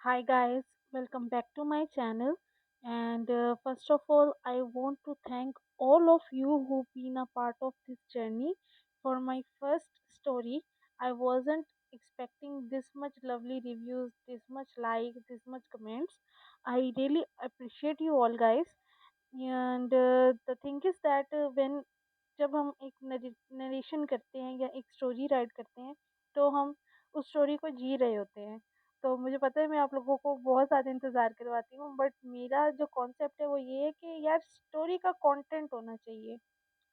Hi guys, welcome back to my channel. And first of all, I want to thank all of you who've been a part of this journey. For my first story, I wasn't expecting this much lovely reviews, this much likes, this much comments. I really appreciate you all guys. And the thing is that when जब हम एक narration करते हैं या एक story right करते हैं तो हम उस स्टोरी को जी रहे होते हैं। तो मुझे पता है मैं आप लोगों को बहुत ज़्यादा इंतज़ार करवाती हूँ, बट मेरा जो कॉन्सेप्ट है वो ये है कि यार स्टोरी का कंटेंट होना चाहिए।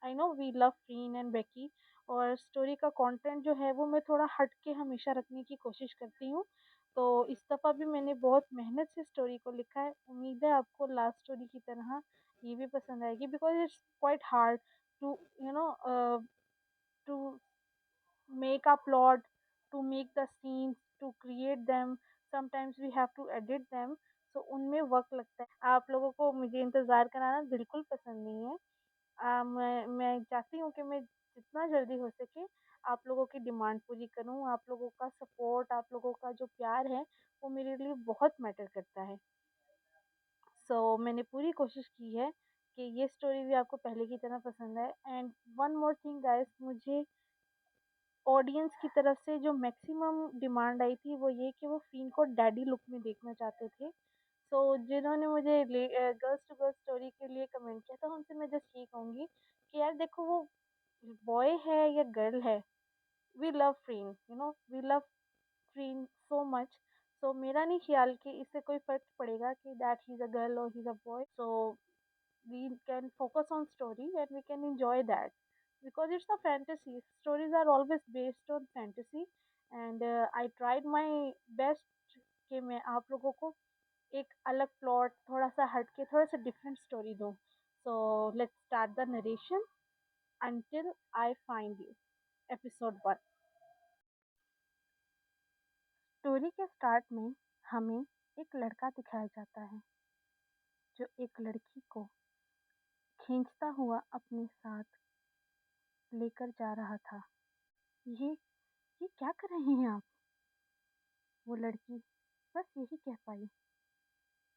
I know we love Freen and Becky, और स्टोरी का कंटेंट जो है वो मैं थोड़ा हट के हमेशा रखने की कोशिश करती हूँ। तो इस दफ़ा भी मैंने बहुत मेहनत से स्टोरी को लिखा है। उम्मीद है आपको लास्ट स्टोरी की तरह ये भी पसंद आएगी, because it's quite hard to you know to make a plot, to make the scenes, to create them. Sometimes we have to edit them. So उनमें वक्त लगता है। आप लोगों को मुझे इंतज़ार कराना बिल्कुल पसंद नहीं है। मैं चाहती हूँ कि मैं जितना जल्दी हो सके आप लोगों की डिमांड पूरी करूँ। आप लोगों का सपोर्ट, आप लोगों का जो प्यार है वो मेरे लिए बहुत मैटर करता है। मैंने पूरी कोशिश की है कि ये स्टोरी भी आपको पहले की तरह पसंद आए। And one more thing guys, मुझे ऑडियंस की तरफ से जो मैक्सिमम डिमांड आई थी वो ये कि वो फ़ीन को डैडी लुक में देखना चाहते थे। जिन्होंने मुझे गर्ल्स टू गर्ल्स स्टोरी के लिए कमेंट किया था उनसे मैं जस्ट ये कहूँगी कि यार देखो वो बॉय है या गर्ल है, we love Freen, we love Freen so much. मेरा नहीं ख्याल कि इससे कोई फ़र्क पड़ेगा कि that he is a girl और he is a boy. we can focus on story and we can enjoy that because it's a fantasy. Stories are always based on fantasy, and I tried my best कि मैं आप लोगों को एक अलग plot, थोड़ा सा हट के थोड़ा सा डिफरेंट स्टोरी दूँ। Let's start the narration until I find you, episode 1। Story के स्टार्ट में हमें एक लड़का दिखाया जाता है जो एक लड़की को खींचता हुआ अपने साथ लेकर जा रहा था। ये ये क्या कर रहे हैं आप? वो लड़की बस यही कह पाई,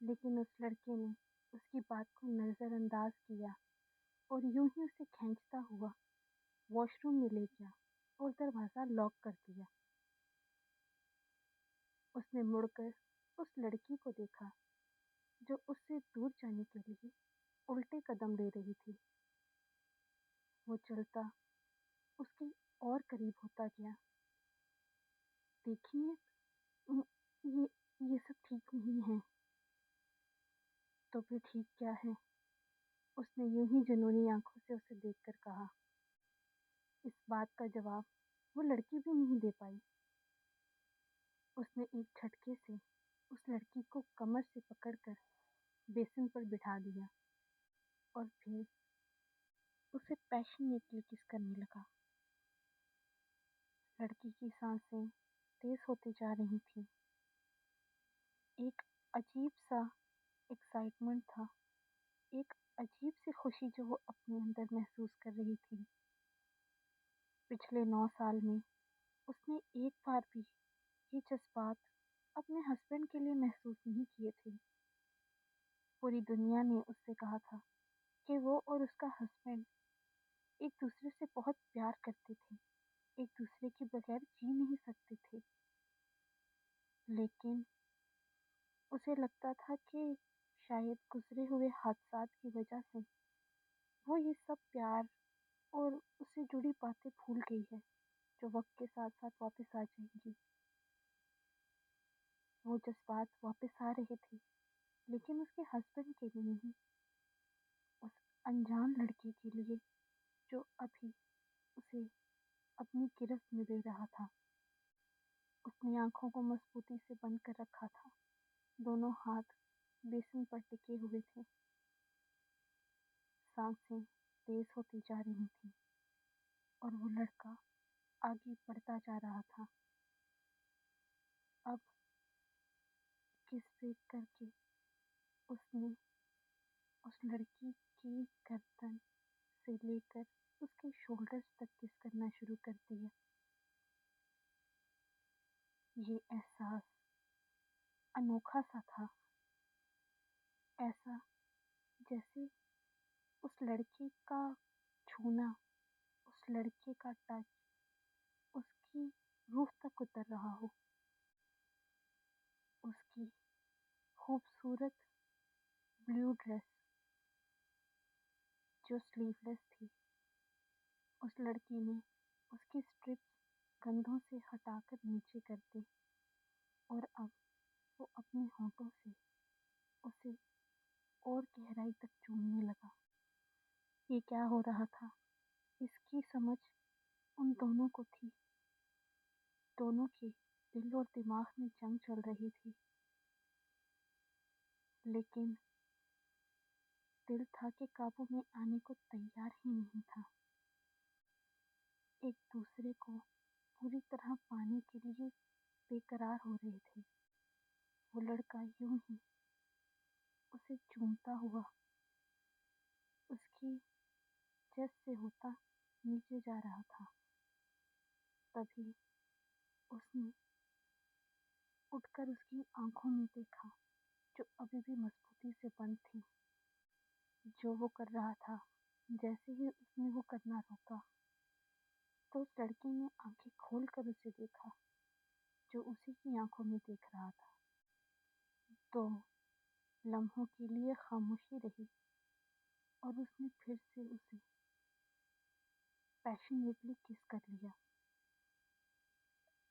लेकिन उस लड़के ने उसकी बात को नज़रअंदाज किया और यूं ही उसे खींचता हुआ वॉशरूम में ले गया और दरवाज़ा लॉक कर दिया। उसने मुड़कर उस लड़की को देखा जो उससे दूर जाने के लिए उल्टे कदम ले रही थी। वो चलता उसके और करीब होता गया। देखिए, म- ये ये सब ठीक नहीं है। तो फिर ठीक क्या है? उसने यूं ही जुनूनी आंखों से उसे देखकर कहा। इस बात का जवाब वो लड़की भी नहीं दे पाई। उसने एक झटके से उस लड़की को कमर से पकड़कर बेसिन पर बिठा दिया और फिर उसे पैशनेटली किस करने लगा। लड़की की सांसें तेज होती जा रही थी। एक अजीब सा एक्साइटमेंट था, एक अजीब सी खुशी जो वो अपने अंदर महसूस कर रही थी। पिछले 9 साल में उसने एक बार भी ये जज्बात अपने हस्बैंड के लिए महसूस नहीं किए थे। पूरी दुनिया ने उससे कहा था कि वो और उसका हस्बैंड एक दूसरे से बहुत प्यार करते थे, एक दूसरे के बगैर जी नहीं सकते थे। लेकिन उसे लगता था कि शायद गुजरे हुए हादसात की वजह से वो ये सब प्यार और उससे जुड़ी बातें भूल गई है, जो वक्त के साथ साथ वापस आ जाएंगी। वो जज्बात वापस आ रहे थे, लेकिन उसके हस्बैंड के लिए नहीं, उस अनजान लड़के के लिए जो अभी उसे अपनी गिरफ्त में ले रहा था। उसने आंखों को मजबूती से बंद कर रखा था। दोनों हाथ बेसिन पर टिके हुए थे। सांसें तेज होती जा रही थीं और वो लड़का आगे बढ़ता जा रहा था। अब किस ब्रेक करके उसने उस लड़की की गर्दन से लेकर उसके शोल्डर्स तक किस करना शुरू कर दिया। ये एहसास अनोखा सा था, ऐसा जैसे उस लड़के का छूना, उस लड़के का टच उसकी रूह तक उतर रहा हो। उसकी खूबसूरत ब्लू ड्रेस जो स्लीवलेस थी, उस लड़के ने उसकी स्ट्रिप्स कंधों से हटाकर नीचे कर दी और अब वो अपने होठों से उसे और गहराई तक चूमने लगा। ये क्या हो रहा था, इसकी समझ उन दोनों को थी। दोनों के दिल और दिमाग में जंग चल रही थी, लेकिन दिल था कि काबू में आने को तैयार ही नहीं था। एक दूसरे को पूरी तरह पाने के लिए बेकरार हो रहे थे। वो लड़का यूं ही उसे चूमता हुआ उसकी चेस्ट से होता नीचे जा रहा था। तभी उसने उठकर उसकी आंखों में देखा, जो अभी भी मजबूती से बंद थी। जो वो कर रहा था, जैसे ही उसने वो करना रोका, तो उस लड़के ने आंखें खोलकर उसे देखा, जो उसी की आंखों में देख रहा था। तो लम्हों के लिए खामोशी रही और उसने फिर से उसे पैशनेटली किस कर लिया।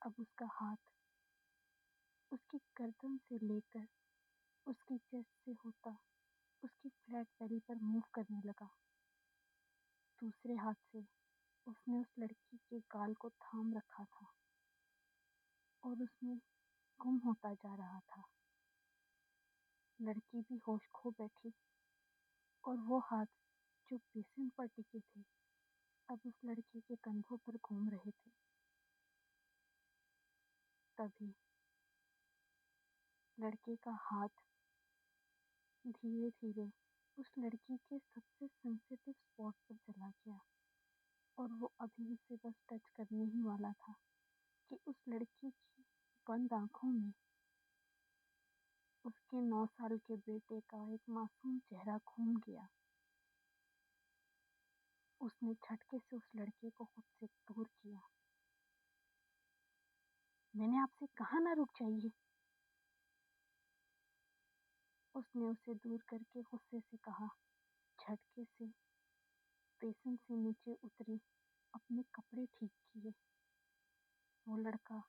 अब उसका हाथ उसकी गर्दन से लेकर उसकी चेस्ट से होता उसकी फ्लैट बेली पर मूव करने लगा। दूसरे हाथ से उसने उस लड़की के गाल को थाम रखा था और उसमें गुम होता जा रहा था। लड़की भी होश खो बैठी और वो हाथ जो बेसिन पर टिके थे, अब उस लड़के के कंधों पर घूम रहे थे। तभी लड़के का हाथ धीरे धीरे उस लड़की के सबसे सेंसिटिव स्पॉट पर चला गया और वो अभी उसे बस टच करने ही वाला था कि उस लड़की की बंद आंखों में उसके 9 साल के बेटे का एक मासूम चेहरा घूम गया। उसने झटके से उस लड़के को खुद से दूर किया। मैंने आपसे कहा ना रुक जाइए, उसने उसे दूर करके गुस्से से कहा। झटके से बेसिन से नीचे उतरी, अपने कपड़े ठीक किए। वो लड़का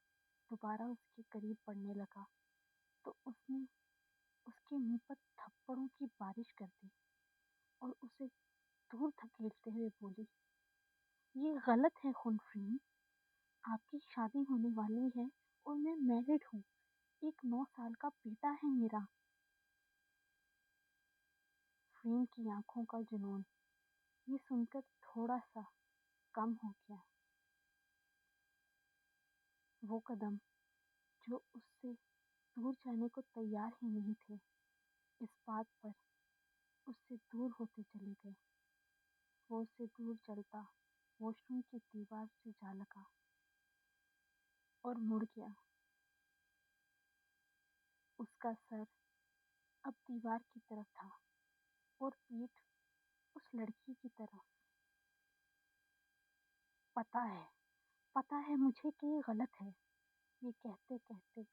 दोबारा उसके करीब बढ़ने लगा तो उसने उसके मुंह पर थप्पड़ों की बारिश कर दी और उसे दूर धकेलते हुए बोली, ये गलत है खुनफ्रीन, आपकी शादी होने वाली है और मैं मैरिड हूँ। एक 9 साल का बेटा है मेरा। फ्रीन की आंखों का जुनून ये सुनकर थोड़ा सा कम हो गया। वो कदम जो उससे दूर जाने को तैयार ही नहीं थे, इस बात पर उससे दूर होते चले गए। वो उससे दूर चलता वॉशरूम की दीवार से जा लगा और मुड़ गया। उसका सर अब दीवार की तरफ था और पीठ उस लड़की की तरफ। पता है, पता है मुझे कि ये गलत है, ये कहते कहते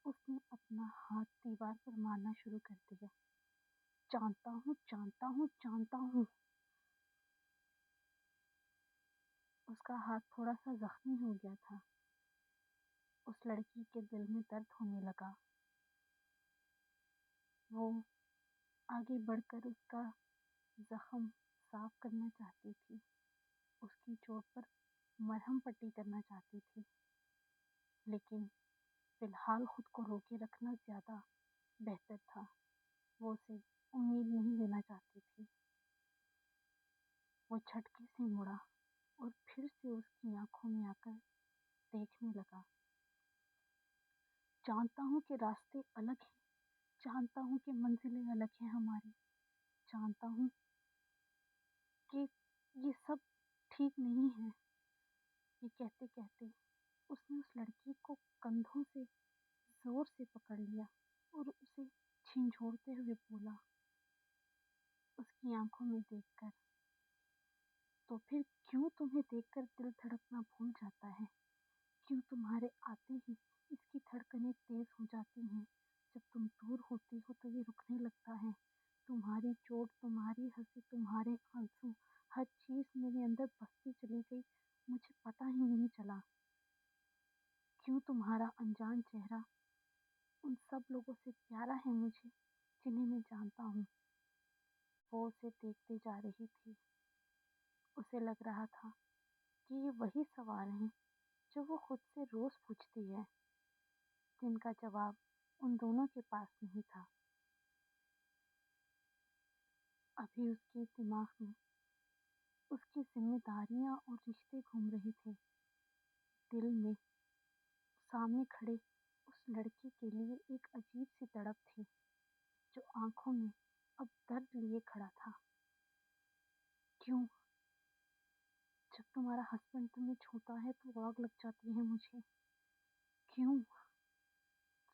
उसने अपना हाथ दीवार पर मारना शुरू कर दिया। जानता हूँ, जानता हूँ, जानता हूँ। उसका हाथ थोड़ा सा जख्मी हो गया था। उस लड़की के दिल में दर्द होने लगा। वो आगे बढ़कर उसका जख्म साफ करना चाहती थी, उसकी चोट पर मरहम पट्टी करना चाहती थी, लेकिन फिलहाल खुद को रोके रखना ज़्यादा बेहतर था। वो उसे उम्मीद नहीं देना चाहती थी। वो झटके से मुड़ा और फिर से उसकी आंखों में आकर देखने लगा। जानता हूँ कि रास्ते अलग हैं, जानता हूँ कि मंजिलें अलग हैं हमारी, जानता हूँ कि ये सब ठीक नहीं है। ये कहते कहते उसने उस लड़की को कंधों से जोर से पकड़ लिया और उसे झिंझोड़ते हुए बोला, उसकी आंखों में देखकर, तो फिर क्यों तुम्हें देखकर दिल धड़कना भूल जाता है? क्यों तुम्हारे आते ही इसकी धड़कनें तेज हो जाती हैं? जब तुम दूर होती हो तो ये रुकने लगता है। तुम्हारी चोट, तुम्हारी हंसी, तुम्हारे आंसू, हर चीज मेरे अंदर बसती चली गई, मुझे पता ही नहीं चला। क्यों तुम्हारा अनजान चेहरा उन सब लोगों से प्यारा है मुझे, जिन्हें मैं जानता हूँ। वो उसे देखते जा रही थी। उसे लग रहा था कि ये वही सवाल हैं जो वो खुद से रोज पूछती है, जिनका जवाब उन दोनों के पास नहीं था। अभी उसके दिमाग में उसकी जिम्मेदारियां और रिश्ते घूम रहे थे। दिल में सामने खड़े उस लड़के के लिए एक अजीब सी तड़प थी, जो आंखों में अब दर्द लिए खड़ा था। क्यों? जब तुम्हारा हस्बैंड तुम्हें छूता है तो आग लग जाती है मुझे। क्यों?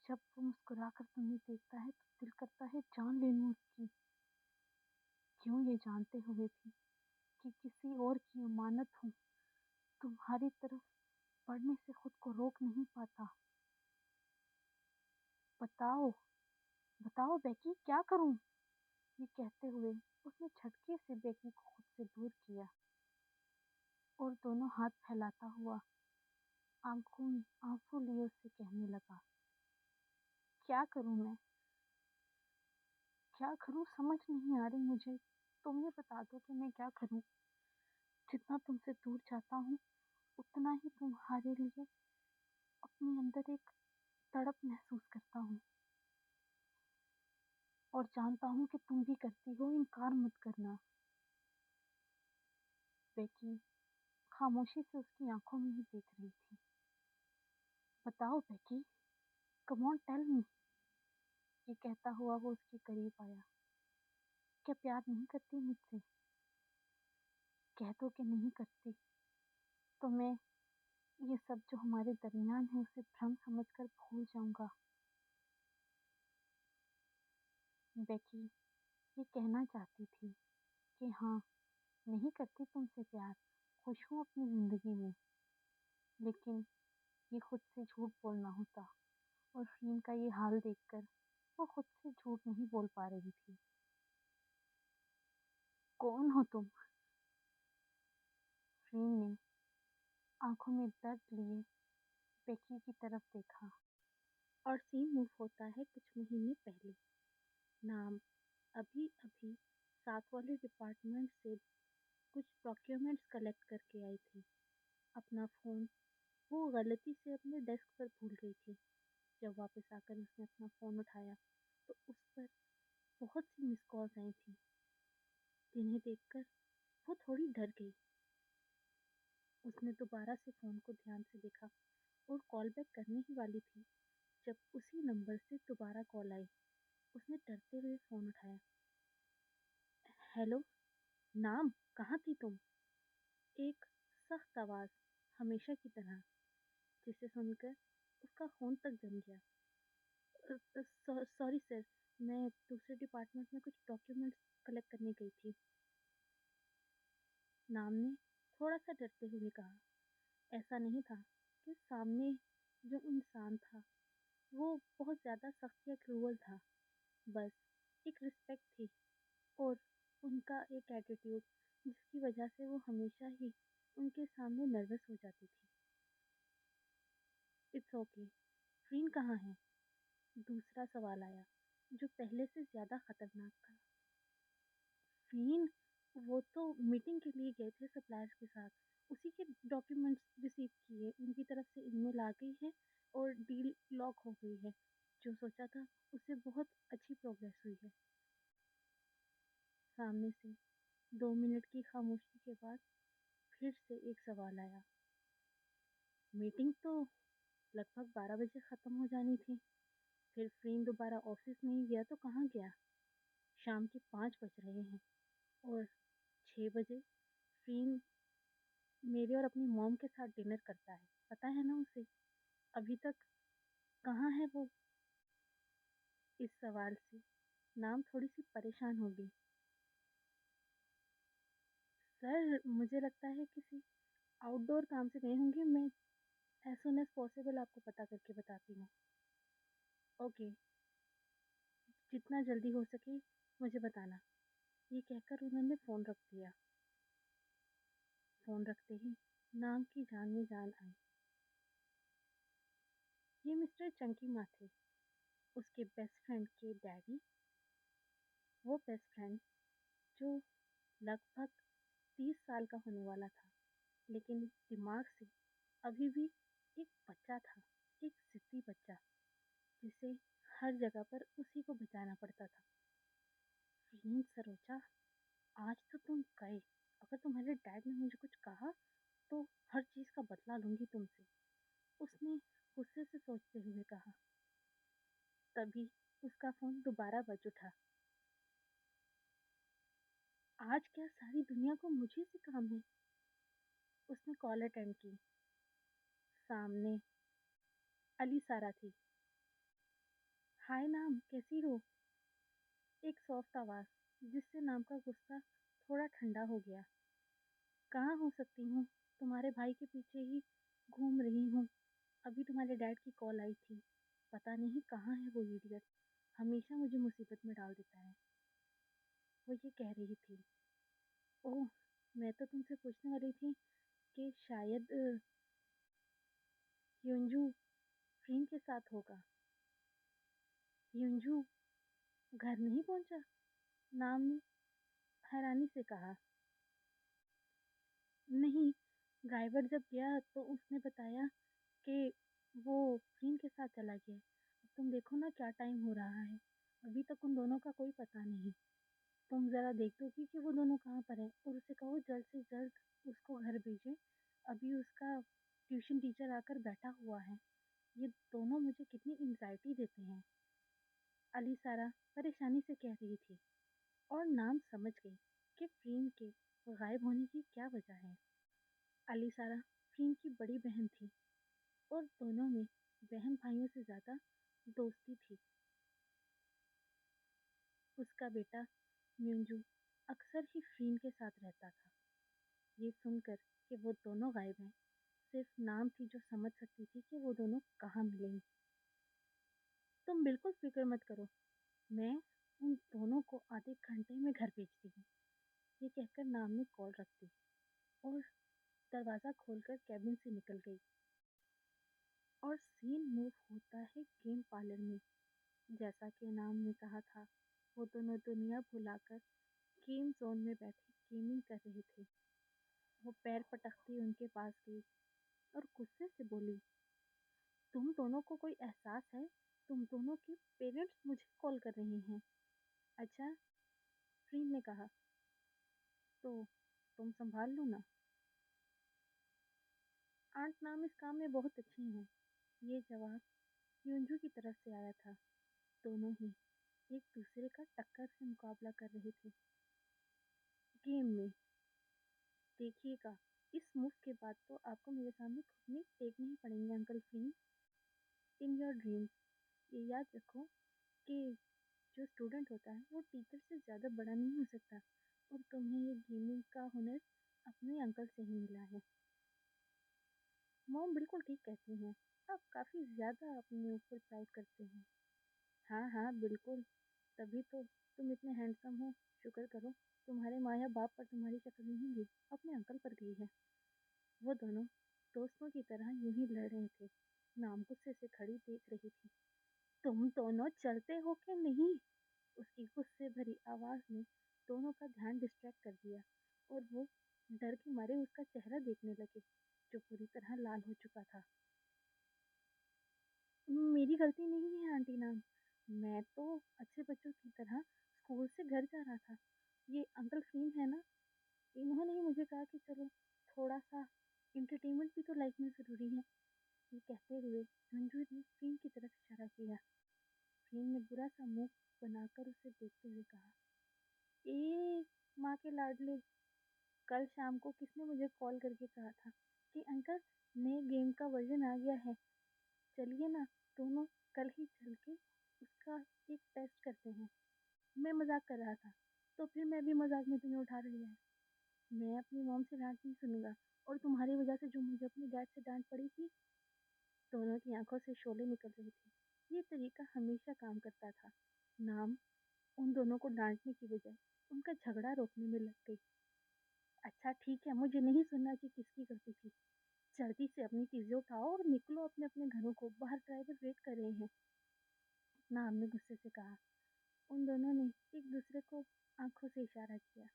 जब वो मुस्कुराकर तुम्हें देखता है तो दिल करता है जान ले लूं उसकी। क्यों, ये जानते हुए भी कि किसी और की अमानत हूँ, तुम्हारी तरफ बढ़ने से खुद को रोक नहीं पाता। बताओ, बताओ बेकी, क्या करूं? ये कहते हुए उसने झटके से बेकी को खुद से दूर किया और दोनों हाथ फैलाता हुआ आंखों में आंसू लिए उससे कहने लगा, क्या करूं मैं? क्या करूं समझ नहीं आ रही मुझे। तुम ये बता दो कि मैं क्या करूं। जितना तुमसे दूर जाता हूँ उतना ही तुम्हारे लिए अपने अंदर एक तड़प महसूस करता हूँ, और जानता हूँ कि तुम भी करती हो, इनकार मत करना। बेकी खामोशी से उसकी आंखों में ही देख रही थी। बताओ Becky, come on tell me. ये कहता हुआ वो उसके करीब आया। क्या प्यार नहीं करती मुझसे? कह दो कि नहीं करती, तो मैं ये सब जो हमारे दरमियान है उसे भ्रम समझकर भूल जाऊंगा। बेकी ये कहना चाहती थी कि हाँ, नहीं करती तुमसे प्यार, खुश हूँ अपनी जिंदगी में, लेकिन ये खुद से झूठ बोलना होता, और फ़िन का ये हाल देखकर वो खुद से झूठ नहीं बोल पा रही थी। कौन हो तुम? फ़िन ने आंखों में दर्द लिए बेकी की तरफ देखा। और सीन मूव होता है कुछ महीने पहले। नाम, अभी अभी साथ वाले डिपार्टमेंट से कुछ डॉक्यूमेंट्स कलेक्ट करके आई थी। अपना फ़ोन वो गलती से अपने डेस्क पर भूल गई थी। जब वापस आकर उसने अपना फ़ोन उठाया तो उस पर बहुत सी मिस कॉल्स आई थी, जिन्हें देखकर वो थोड़ी डर गई। उसने दोबारा से फ़ोन को ध्यान से देखा और कॉल बैक करने ही वाली थी जब उसी नंबर से दोबारा कॉल आई। उसने डरते हुए फ़ोन उठाया। हेलो, नाम, कहाँ थी तुम? एक सख्त आवाज़, हमेशा की तरह, जिसे सुनकर उसका खून तक जम गया। सॉरी सर, मैं दूसरे डिपार्टमेंट में कुछ डॉक्यूमेंट्स कलेक्ट करने गई थी। नाम ने थोड़ा सा डरते हुए कहा। ऐसा नहीं था कि सामने जो इंसान था वो बहुत ज़्यादा सख्त या क्रूअल था, बस एक रिस्पेक्ट थी और उनका एक एटीट्यूड, जिसकी वजह से वो हमेशा ही उनके सामने नर्वस हो जाती थी। इट्स ओके, फ्रीन कहाँ है? दूसरा सवाल आया, जो पहले से ज़्यादा खतरनाक था। फ्रीन, वो तो मीटिंग के लिए गए थे सप्लायर्स के साथ, उसी के डॉक्यूमेंट्स रिसीव किए, उनकी तरफ से ईमेल आ गई है और डील लॉक हो गई है। जो सोचा था उससे बहुत अच्छी प्रोग्रेस हुई है। सामने से 2 मिनट की खामोशी के बाद फिर से एक सवाल आया। मीटिंग तो लगभग 12 बजे ख़त्म हो जानी थी, फिर फ्रीन दोबारा ऑफिस नहीं गया तो कहाँ गया? शाम के 5 बज रहे हैं और 6 बजे फ्रीन मेरे और अपनी मॉम के साथ डिनर करता है, पता है ना उसे? अभी तक कहाँ है वो? इस सवाल से नाम थोड़ी सी परेशान हो गई। सर, मुझे लगता है किसी आउटडोर काम से गए होंगे। मैं एज सुन एज पॉसिबल आपको पता करके बताती हूँ। ओके, जितना जल्दी हो सके मुझे बताना। ये कहकर उन्होंने फ़ोन रख दिया। फ़ोन रखते ही नाम की जान में जान आई। ये मिस्टर चंकी माँ थे, उसके बेस्ट फ्रेंड के डैडी। वो बेस्ट फ्रेंड जो लगभग 30 साल का होने वाला था, लेकिन दिमाग से अभी भी एक बच्चा था, एक ज़िद्दी बच्चा, जिसे हर जगह पर उसी को बचाना पड़ता था। सरोजा, आज तो तुम गए। अगर तुम्हारे डैड ने मुझे कुछ कहा तो हर चीज़ का बदला लूंगी तुमसे, उसने गुस्से से सोचते हुए कहा। तभी उसका फ़ोन दोबारा बज उठा। आज क्या सारी दुनिया को मुझे से काम है? उसने कॉल अटेंड की। सामने अली सारा थी। हाय नाम, कैसी हो? एक सॉफ्ट आवाज़, जिससे नाम का गुस्सा थोड़ा ठंडा हो गया। कहाँ हो सकती हूँ? तुम्हारे भाई के पीछे ही घूम रही हूँ। अभी तुम्हारे डैड की कॉल आई थी। पता नहीं कहाँ है वो इडियट, हमेशा मुझे मुसीबत में डाल देता है। वो ये कह रही थी। ओह, मैं तो तुमसे पूछने वाली थी कि शायद युंजू फ्रेंड के साथ होगा। युंजू घर नहीं पहुंचा? नाम ने हैरानी से कहा। नहीं, ड्राइवर जब गया तो उसने बताया कि वो फ्रेंड के साथ चला गया। अब तुम देखो ना क्या टाइम हो रहा है, अभी तक उन दोनों का कोई पता नहीं। तुम ज़रा देख दोगी कि वो दोनों कहाँ पर हैं, और उसे कहो जल्द से जल्द उसको घर भेजे। अभी उसका ट्यूशन टीचर आकर बैठा हुआ है। ये दोनों मुझे कितनी एंग्जाइटी देते हैं। अली सारा परेशानी से कह रही थी, और नाम समझ गई कि फ्रीन के गायब होने की क्या वजह है। अली सारा फ्रीन की बड़ी बहन थी, और दोनों में बहन भाइयों से ज़्यादा दोस्ती थी। उसका बेटा म्यूंजू अक्सर ही फ्रीन के साथ रहता था। ये सुनकर कि वो दोनों गायब हैं, सिर्फ नाम थी जो समझ सकती थी कि वो दोनों कहाँ मिलेंगे। तुम बिल्कुल फिक्र मत करो, मैं उन दोनों को आधे घंटे में घर भेजती हूँ। ये कहकर नाम ने कॉल रख दी और दरवाज़ा खोलकर कैबिन से निकल गई। और सीन मूव होता है गेम पार्लर में। जैसा कि नाम ने कहा था, वो दोनों दुनिया भुलाकर गेम जोन में बैठे गेमिंग कर रहे थे। वो पैर पटकती उनके पास गई और गुस्से से बोली, तुम दोनों को कोई एहसास है? तुम दोनों के पेरेंट्स मुझे कॉल कर रहे हैं। अच्छा, फ्रीन ने कहा, तो तुम संभाल लो ना। आंट नाम इस काम में बहुत अच्छी हैं। ये जवाब यूंजू की तरफ से आया था। दोनों ही एक दूसरे का टक्कर से मुकाबला कर रहे थे गेम में। देखिएगा, इस मूव के बाद तो आपको मेरे सामने घुटने टेकने ही पड़ेंगे अंकल फ्रीन। इन योर ड्रीम्स, ये याद रखो कि जो स्टूडेंट होता है वो टीचर से ज़्यादा बड़ा नहीं हो सकता, और तुम्हें ये गेमिंग का हुनर अपने अंकल से ही मिला है। मॉम बिल्कुल ठीक कहती हैं, आप काफ़ी ज़्यादा अपने ऊपर प्राउड करते हैं। हाँ हाँ बिल्कुल, तभी तो तुम इतने हैंडसम हो। शुक्र करो तुम्हारे माँ या बाप पर तुम्हारी शक्ल नहीं गई, अपने अंकल पर गई है। वो दोनों दोस्तों की तरह यूं ही लड़ रहे थे। नाम गुस्से से खड़ी देख रही थी। तुम दोनों चलते हो कि नहीं? उसकी गुस्से भरी आवाज़ ने दोनों का ध्यान डिस्ट्रैक्ट कर दिया, और वो डर के मारे उसका चेहरा देखने लगे, जो पूरी तरह लाल हो चुका था। मेरी गलती नहीं है आंटी नाम, मैं तो अच्छे बच्चों की तरह स्कूल से घर जा रहा था। ये अंकल फ्रीन है ना, इन्होंने ही मुझे कहा कि चलो थोड़ा सा इंटरटेनमेंट भी तो लाइफ में ज़रूरी है। ये कहते हुए मंजू ने फ्रीन की तरफ इशारा किया। फ्रीन ने बुरा सा मुंह बनाकर उसे देखते हुए कहा, ए माँ के लाडले, कल शाम को किसने मुझे कॉल करके कहा था कि अंकल नए गेम का वर्जन आ गया है, चलिए ना दोनों कल ही चल के उसका एक टेस्ट करते हैं। मैं मजाक कर रहा था, तो फिर मैं भी मजाक में तुम्हें उठा रही है। मैं अपनी मॉम से डांट नहीं सुनूंगा, और तुम्हारी वजह से जो मुझे अपने डैड से डांट पड़ी थी। दोनों की आंखों से शोले निकल रही थी। ये तरीका हमेशा काम करता था। नाम उन दोनों को डांटने की बजाय उनका झगड़ा रोकने में लग गई। अच्छा ठीक है, मुझे नहीं सुनना कि किसकी गलती थी। जल्दी से अपनी चीजें उठाओ और निकलो अपने अपने घरों को, बाहर ड्राइवर वेट कर रहे हैं। नाम ने गुस्से से कहा। उन दोनों ने एक दूसरे को आंखों से इशारा किया,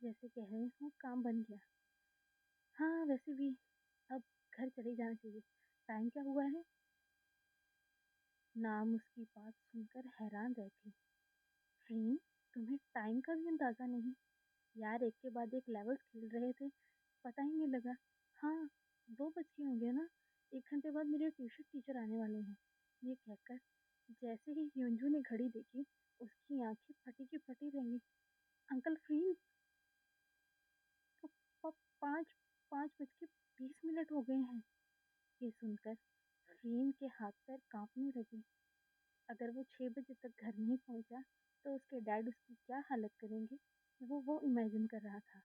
जैसे कह रहे हो काम बन गया। हाँ वैसे भी अब घर चले जाना चाहिए। टाइम क्या हुआ है? नाम उसकी बात सुनकर हैरान रह गई। फ्रीन, तुम्हें टाइम का भी अंदाजा नहीं? यार एक के बाद एक लेवल खेल रहे थे, पता ही नहीं लगा। हाँ, 2 बज के होंगे ना। 1 घंटे बाद मेरे ट्यूशन टीचर आने वाले हैं। ये कहकर जैसे ही यूंजू ने घड़ी देखी, उसकी आंखें फटी की फटी रही। अंकल फ्रीन, तो 5 5 बज के 20 मिनट हो गए हैं। ये सुनकर फ्रीन के हाथ पैर कांपने लगे। अगर वो 6 बजे तक घर नहीं पहुंचा, तो उसके डैड उसकी क्या हालत करेंगे, वो इमेजिन कर रहा था।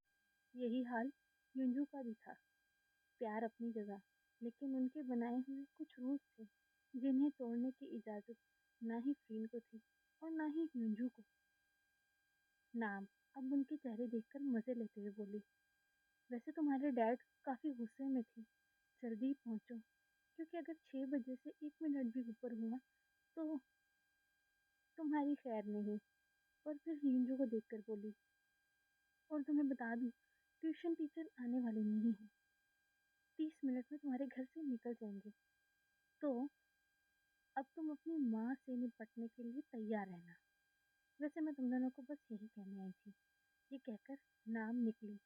यही हाल यूंजू का भी था। प्यार अपनी जगह, लेकिन उनके बनाए हुए कुछ रूल्स थे, जिन्हें तोड़ने की इजाजत ना ही फ्रीन को थी और ना ही यूंजू को। नाम अब उनके चेहरे देखकर मजे लेते हुए बोली, वैसे तुम्हारे डैड काफी गुस्से में थे। जल्दी पहुंचो, क्योंकि अगर 6 बजे से 1 मिनट भी ऊपर हुआ तो तुम्हारी खैर नहीं। और फिर यूंजू को देखकर बोली, और तुम्हें बता दूं, ट्यूशन टीचर आने वाले नहीं है। 30 मिनट में तुम्हारे घर से निकल जाएंगे। तो अब तुम अपनी माँ से निपटने के लिए तैयार रहना। वैसे मैं तुम दोनों को बस यही कहने आई थी। ये कहकर नाम निकली,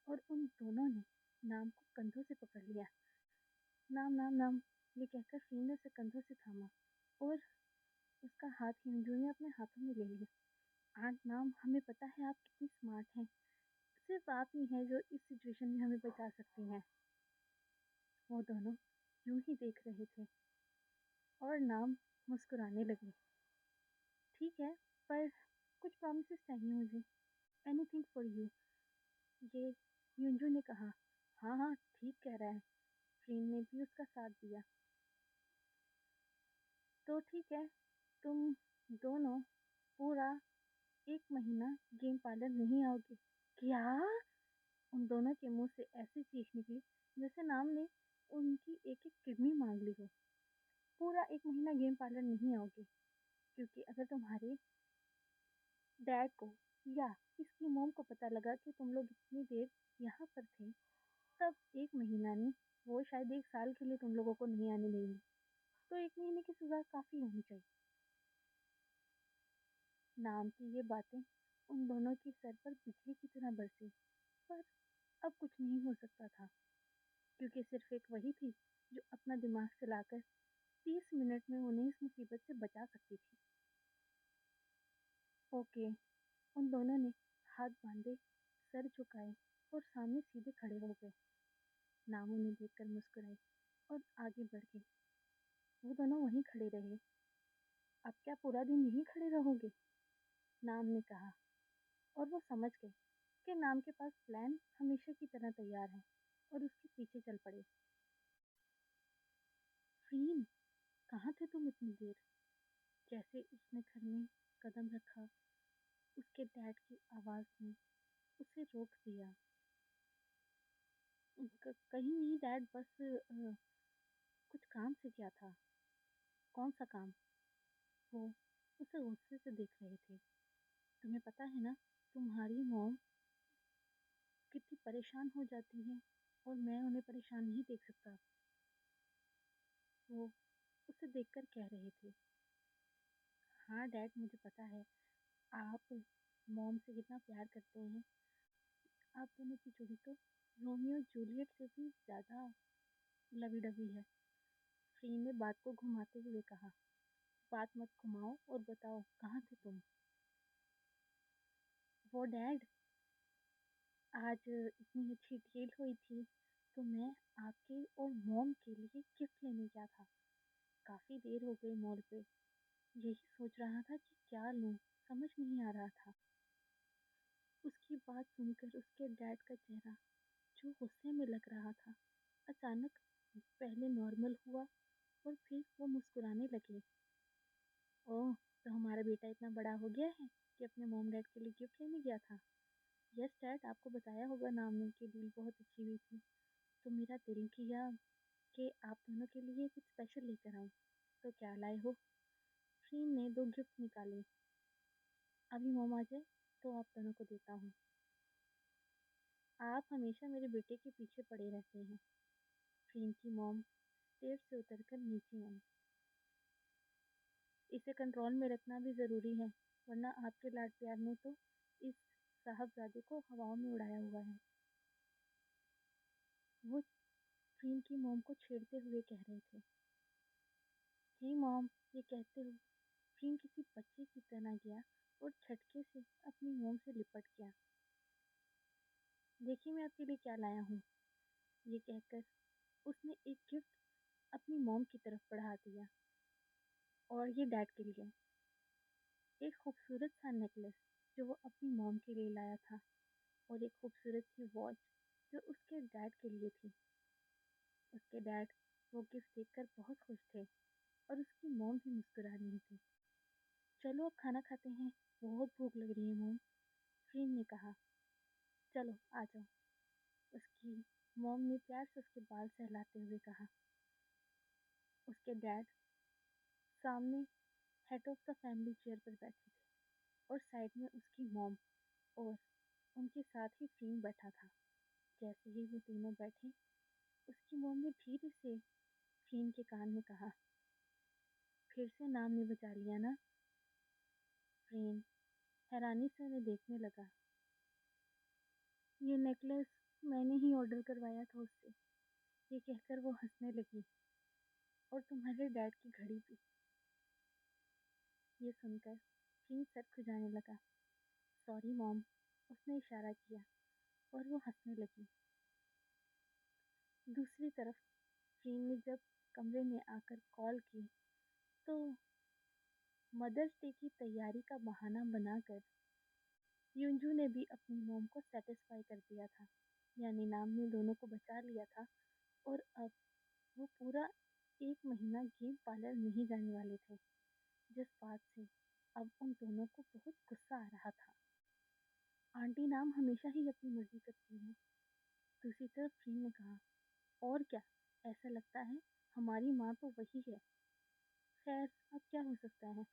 और उन दोनों ने नाम को कंधों से पकड़ लिया। नाम नाम नाम, ये कहकर फ्रीन ने उसे कंधों से थामा, और उसका हाथ हिंदू ने अपने हाथों में ले लिया। आंट नाम, हमें पता है आप कितनी स्मार्ट हैं। सिर्फ आप ही हैं जो इस सिचुएशन में हमें बचा सकती हैं। वो दोनों यूं ही देख रहे थे, और नाम मुस्कुराने लगी। ठीक है, पर कुछ प्रॉमिसेस चाहिए मुझे। एनीथिंग फॉर यू, ये युंजू ने कहा। हाँ हाँ ठीक कह रहा है। फ्रीन ने भी उसका साथ दिया। तो ठीक है, तुम दोनों पूरा 1 महीना गेम पार्लर नहीं आओगे। क्या? उन दोनों के मुंह से ऐसी चीख निकली जैसे नाम ने उनकी एक एक किडनी मांग ली हो। पूरा 1 महीना गेम पार्लर नहीं आओगे, क्योंकि अगर तुम्हारे डैड को या इसकी मॉम को पता लगा कि तुम लोग इतनी देर यहाँ पर थे, तब 1 महीना नहीं, वो शायद 1 साल के लिए तुम लोगों को नहीं आने देंगे। तो 1 महीने की सजा काफी होनी चाहिए। नाम की ये बातें उन दोनों के सर पर बिजली की तरह बरसी। पर अब कुछ नहीं हो सकता था, क्योंकि सिर्फ एक वही थी जो अपना दिमाग चलाकर 30 मिनट में उन्हें इस मुसीबत से बचा सकती थी। ओके, उन दोनों ने हाथ बांधे, सर झुकाए, और सामने सीधे खड़े हो गए। नाम उन्हें देखकर मुस्कुराई और आगे बढ़ गई। वो दोनों वहीं खड़े रहे। अब क्या पूरा दिन यहीं खड़े रहोगे? नाम ने कहा, और वो समझ गए कि नाम के पास प्लान हमेशा की तरह तैयार है, और उसके पीछे चल पड़े। फ्रीन, कहाँ थे तुम इतनी देर? जैसे उसने घर में कदम रखा, उसके डैड की आवाज ने उसे रोक दिया। कहीं नहीं डैड, बस कुछ काम से किया था। कौन सा काम? वो उसे गुस्से से देख रहे थे। तुम्हें पता है ना, तुम्हारी मॉम कितनी परेशान हो जाती है, और मैं उन्हें परेशान नहीं देख सकता। वो उसे देखकर कह रहे थे। हाँ डैड, मुझे पता है आप मॉम से कितना प्यार करते हैं। आप दोनों की जोड़ी तो रोमियो जूलियट से भी ज्यादा लवी डवी है। फ्रीन ने बात को घुमाते हुए कहा। बात मत घुमाओ और बताओ, कहाँ थे तुम? वो डैड, आज इतनी अच्छी डील हुई थी, तो मैं आपके और मॉम के लिए गिफ्ट लेने गया था। काफी देर हो गई मॉल पे। यही सोच रहा था कि क्या लूँ, समझ नहीं आ रहा था। उसकी बात सुनकर उसके डैड का चेहरा, जो गुस्से में लग रहा था, अचानक पहले नॉर्मल हुआ और फिर वो मुस्कुराने लगे। ओह, तो हमारा बेटा इतना बड़ा हो गया है कि अपने मॉम डैड के लिए गिफ्ट लेने गया था। यस डैड, आपको बताया होगा नाम की डील बहुत अच्छी हुई थी, तो मेरा दिल किया कि आप दोनों के लिए कुछ स्पेशल लेकर आऊँ। तो क्या लाए हो? फ्रीन ने दो गिफ्ट निकाले। अभी मॉम आ जाए तो आप दोनों को देता हूँ। आप हमेशा मेरे बेटे के पीछे पड़े रहते हैं। फ्रीन की मॉम स्टेज से उतरकर नीचे आई। इसे कंट्रोल में रखना भी ज़रूरी है, वरना आपके लाड प्यार ने तो इस साहबजादे को हवाओं में उड़ाया हुआ है। वो फ्रीन की मॉम को छेड़ते हुए कह रहे थे। हे मॉम, ये कहते हुए फ्रीन किसी बच्चे की तरह गया और झटके से अपनी मॉम से लिपट गया। देखिए मैं आपके लिए क्या लाया हूँ। ये कहकर उसने एक गिफ्ट अपनी मॉम की तरफ बढ़ा दिया। और ये डैड के लिए एक खूबसूरत सा नेकलेस जो वो अपनी मॉम के लिए लाया था, और एक खूबसूरत सी वॉच जो उसके डैड के लिए थी। उसके डैड वो गिफ्ट देखकर बहुत खुश थे, और उसकी मॉम भी मुस्कुरा रही थी। चलो अब खाना खाते हैं, बहुत भूख लग रही है मॉम, फ्रीन ने कहा। चलो आ जाओ, उसकी मॉम ने प्यार से उसके बाल सहलाते हुए कहा। उसके डैड सामने head of the family chair पर बैठे थे, और साइड में उसकी मॉम, और उनके साथ ही फ्रीन बैठा था। जैसे ही वो तीनों बैठे, उसकी मॉम ने धीरे से फ्रीन के कान में कहा, फिर से नाम ने बचा लिया ना? फ्रीन हैरानी से उन्हें देखने लगा। ये नेकलेस मैंने ही ऑर्डर करवाया था उससे, ये कहकर वो हंसने लगी। और तुम्हारे डैड की घड़ी भी। ये सुनकर फ्रीन सर खुजाने लगा। सॉरी मॉम, उसने इशारा किया, और वो हंसने लगी। दूसरी तरफ फ्रीन ने जब कमरे में आकर कॉल की, तो मदर्स डे की तैयारी का बहाना बनाकर यूंजू ने भी अपनी मॉम को सेटिस्फाई कर दिया था। यानी नाम ने दोनों को बचा लिया था, और अब वो पूरा 1 महीना गेम पार्लर नहीं जाने वाले थे, जिस बात से अब उन दोनों को बहुत गुस्सा आ रहा था। आंटी नाम हमेशा ही अपनी मर्जी करती है, दूसरी तरफ फ्रीन ने कहा। और क्या, ऐसा लगता है हमारी माँ तो वही है। खैर, अब क्या हो सकता है।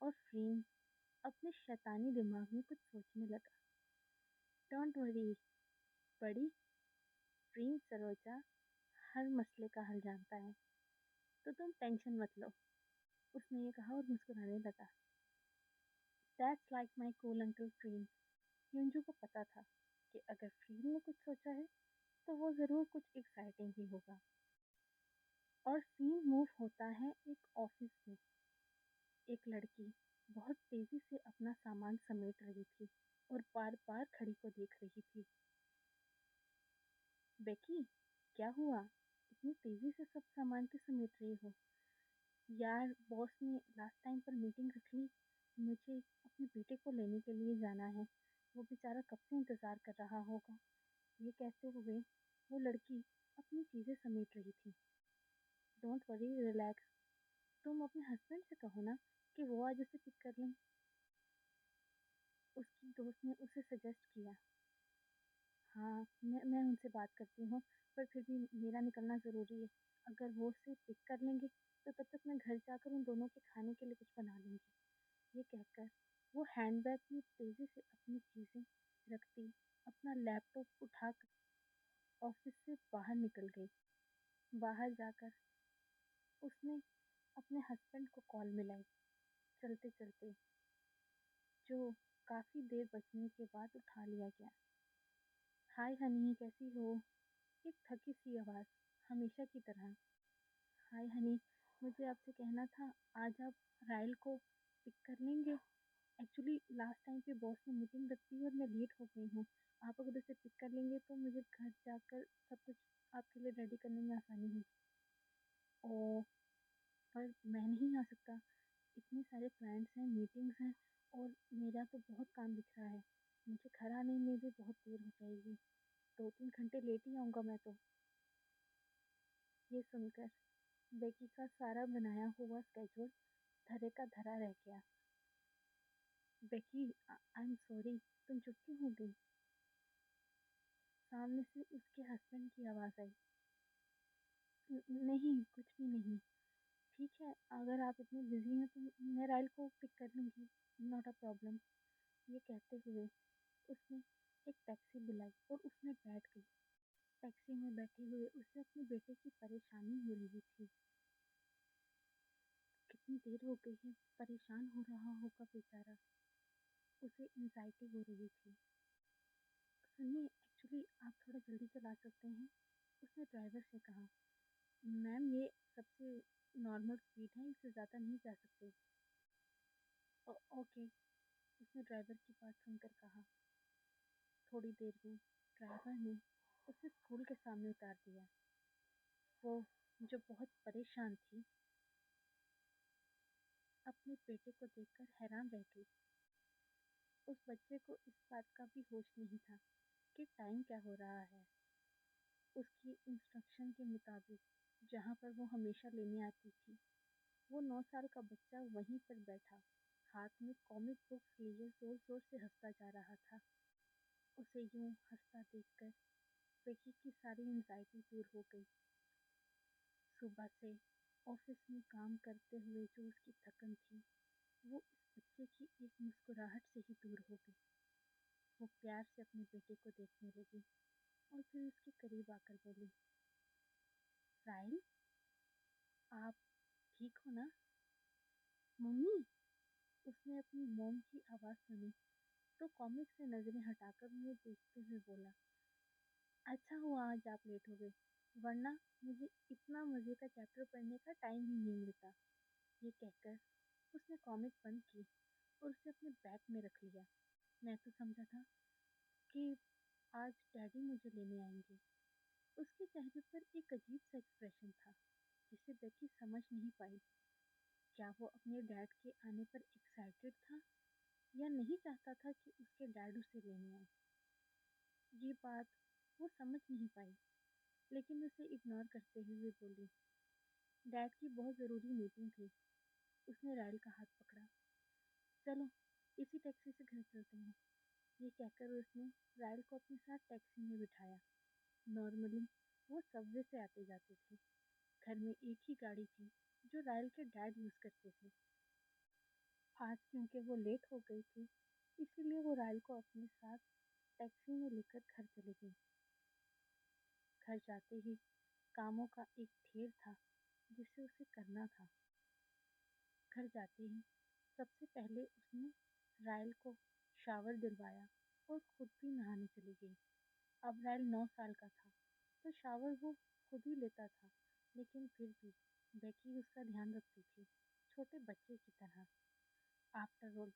और फ्रीन अपने शैतानी दिमाग में कुछ सोचने लगा। डोंट वरी बड़ी, फ्रीन सरोजा हर मसले का हल जानता है, तो तुम टेंशन मत लो, उसने ये कहा और मुस्कुराने लगा। That's like my cool uncle Freen. युंजू को पता था कि अगर फ्रीन ने कुछ सोचा है तो वो ज़रूर कुछ एक्साइटिंग ही होगा। और सीन मूव होता है एक ऑफिस में। एक लड़की बहुत तेजी से अपना सामान समेट रही थी, और बार बार घड़ी को देख रही थी। बेकी, क्या हुआ, इतनी तेजी से सब सामान क्यों समेट रही हो? यार, बॉस ने लास्ट टाइम पर मीटिंग रख ली, मुझे अपने बेटे को लेने के लिए जाना है, वो बेचारा कब से इंतज़ार कर रहा होगा। ये कहते हुए वो लड़की अपनी चीज़ें समेट रही थी। डोंट वरी, रिलैक्स, तुम अपने हस्बैंड से कहो ना कि वो आज उसे पिक कर लें, उसकी दोस्त ने उसे सजेस्ट किया। हाँ, मैं उनसे बात करती हूँ, पर फिर भी मेरा निकलना ज़रूरी है। अगर वो उसे पिक कर लेंगे तो तब तक मैं घर जाकर उन दोनों के खाने के लिए कुछ बना लूँगी। ये कहकर वो हैंडबैग में तेज़ी से अपनी चीज़ें रखती अपना लैपटॉप उठाकर ऑफिस से बाहर निकल गई। बाहर जाकर उसने अपने हस्बैंड को कॉल मिलाई, चलते चलते, जो काफ़ी देर बजने के बाद उठा लिया गया। हाय हनी, कैसी हो? एक थकी सी आवाज़, हमेशा की तरह। हाय हनी, मुझे आपसे कहना था, आज आप राइल को पिक कर लेंगे? एक्चुअली लास्ट टाइम पे बॉस ने मीटिंग रख दी और मैं लेट हो गई हूँ। आप अगर उसे पिक कर लेंगे तो मुझे घर जाकर सब कुछ आपके लिए रेडी करने में आसानी होगी। ओ, पर मैं नहीं आ सकता, इतने सारे क्लाइंट्स हैं, मीटिंग्स हैं और मेरा तो बहुत काम दिख रहा है। मुझे घर आने में भी बहुत देर हो जाएगी, 2-3 घंटे लेट ही आऊँगा मैं तो। ये सुनकर बेकी का सारा बनाया हुआ स्केड्यूल धरे का धरा रह गया। बेकी, आई एम सॉरी, तुम चुप क्यों हो गई? सामने से उसके हस्बैंड की आवाज़ आई। नहीं, कुछ भी नहीं। ठीक है, अगर आप इतने बिजी हैं तो मैं राइल को पिक कर लूँगी, नॉट अ प्रॉब्लम। ये कहते हुए उसने एक टैक्सी बुलाई और उसमें बैठ गई। टैक्सी में बैठे हुए उसे अपने बेटे की परेशानी हो रही थी। कितनी देर हो गई है, परेशान हो रहा होगा बेचारा। उसे एंजाइटी हो रही थी। सुनिए, एक्चुअली आप थोड़ा जल्दी चला सकते हैं, उसने ड्राइवर से कहा। मैम, ये सबसे नॉर्मल स्पीड है, इससे ज़्यादा नहीं जा सकते। ओके, उसने ड्राइवर की बात सुनकर कहा। थोड़ी देर में ड्राइवर ने उसे स्कूल के सामने उतार दिया। वो, जो बहुत परेशान थी, अपने बेटे को देखकर हैरान रह गई। उस बच्चे को इस बात का भी होश नहीं था कि टाइम क्या हो रहा है। उसकी इंस्ट्रक्शन के मुताबिक जहाँ पर वो हमेशा लेने आती थी, वो 9 साल का बच्चा वहीं पर बैठा, हाथ में कॉमिक बुक्स लिए जोर जोर से हंसता जा रहा था। उसे यूं हंसता देखकर विकी की सारी एंजाइटी दूर हो गई। सुबह से ऑफिस में काम करते हुए जो उसकी थकन थी, वो इस बच्चे की एक मुस्कुराहट से ही दूर हो गई। वो प्यार से अपने बेटे को देखने लगी और फिर उसके करीब आकर बोली, राइल, आप ठीक हो ना? मम्मी, उसने अपनी मॉम की आवाज़ सुनी तो कॉमिक से नजरें हटाकर उन्हें देखते हुए बोला, अच्छा हुआ आज आप लेट हो गए, वरना मुझे इतना मज़े का चैप्टर पढ़ने का टाइम ही नहीं मिलता। ये कहकर उसने कॉमिक बंद की और उसे अपने बैग में रख लिया। मैं तो समझा था कि आज डैडी मुझे लेने आएंगे। उसके चेहरे पर एक अजीब सा एक्सप्रेशन था जिसे बेकी समझ नहीं पाई। क्या वो अपने डैड के आने पर एक्साइटेड था या नहीं चाहता था कि उसके डैड उसे लेने आए? ये बात वो समझ नहीं पाई, लेकिन उसे इग्नोर करते हुए बोली, डैड की बहुत ज़रूरी मीटिंग थी। उसने राइल का हाथ पकड़ा। चलो, इसी टैक्सी से घर चलते हैं। ये कहकर उसने राइल को अपने साथ टैक्सी में बिठाया। नॉर्मली वो सबवे से आते जाते थे। घर में एक ही गाड़ी थी जो राइल के डैड यूज़ करते थे। आज क्योंकि वो लेट हो गई थी, इसीलिए वो राइल को अपने साथ टैक्सी में लेकर घर चली गई। घर जाते ही कामों का एक ढेर था जिसे उसे करना था। घर जाते ही सबसे पहले उसने राइल को शावर दिलवाया और खुद भी नहाने चली गई। अब राइल 9 साल का था तो शावर वो खुद ही लेता था, लेकिन फिर भी बेकी उसका ध्यान रखती थी, छोटे बच्चे की तरह। आफ्टर ऑल,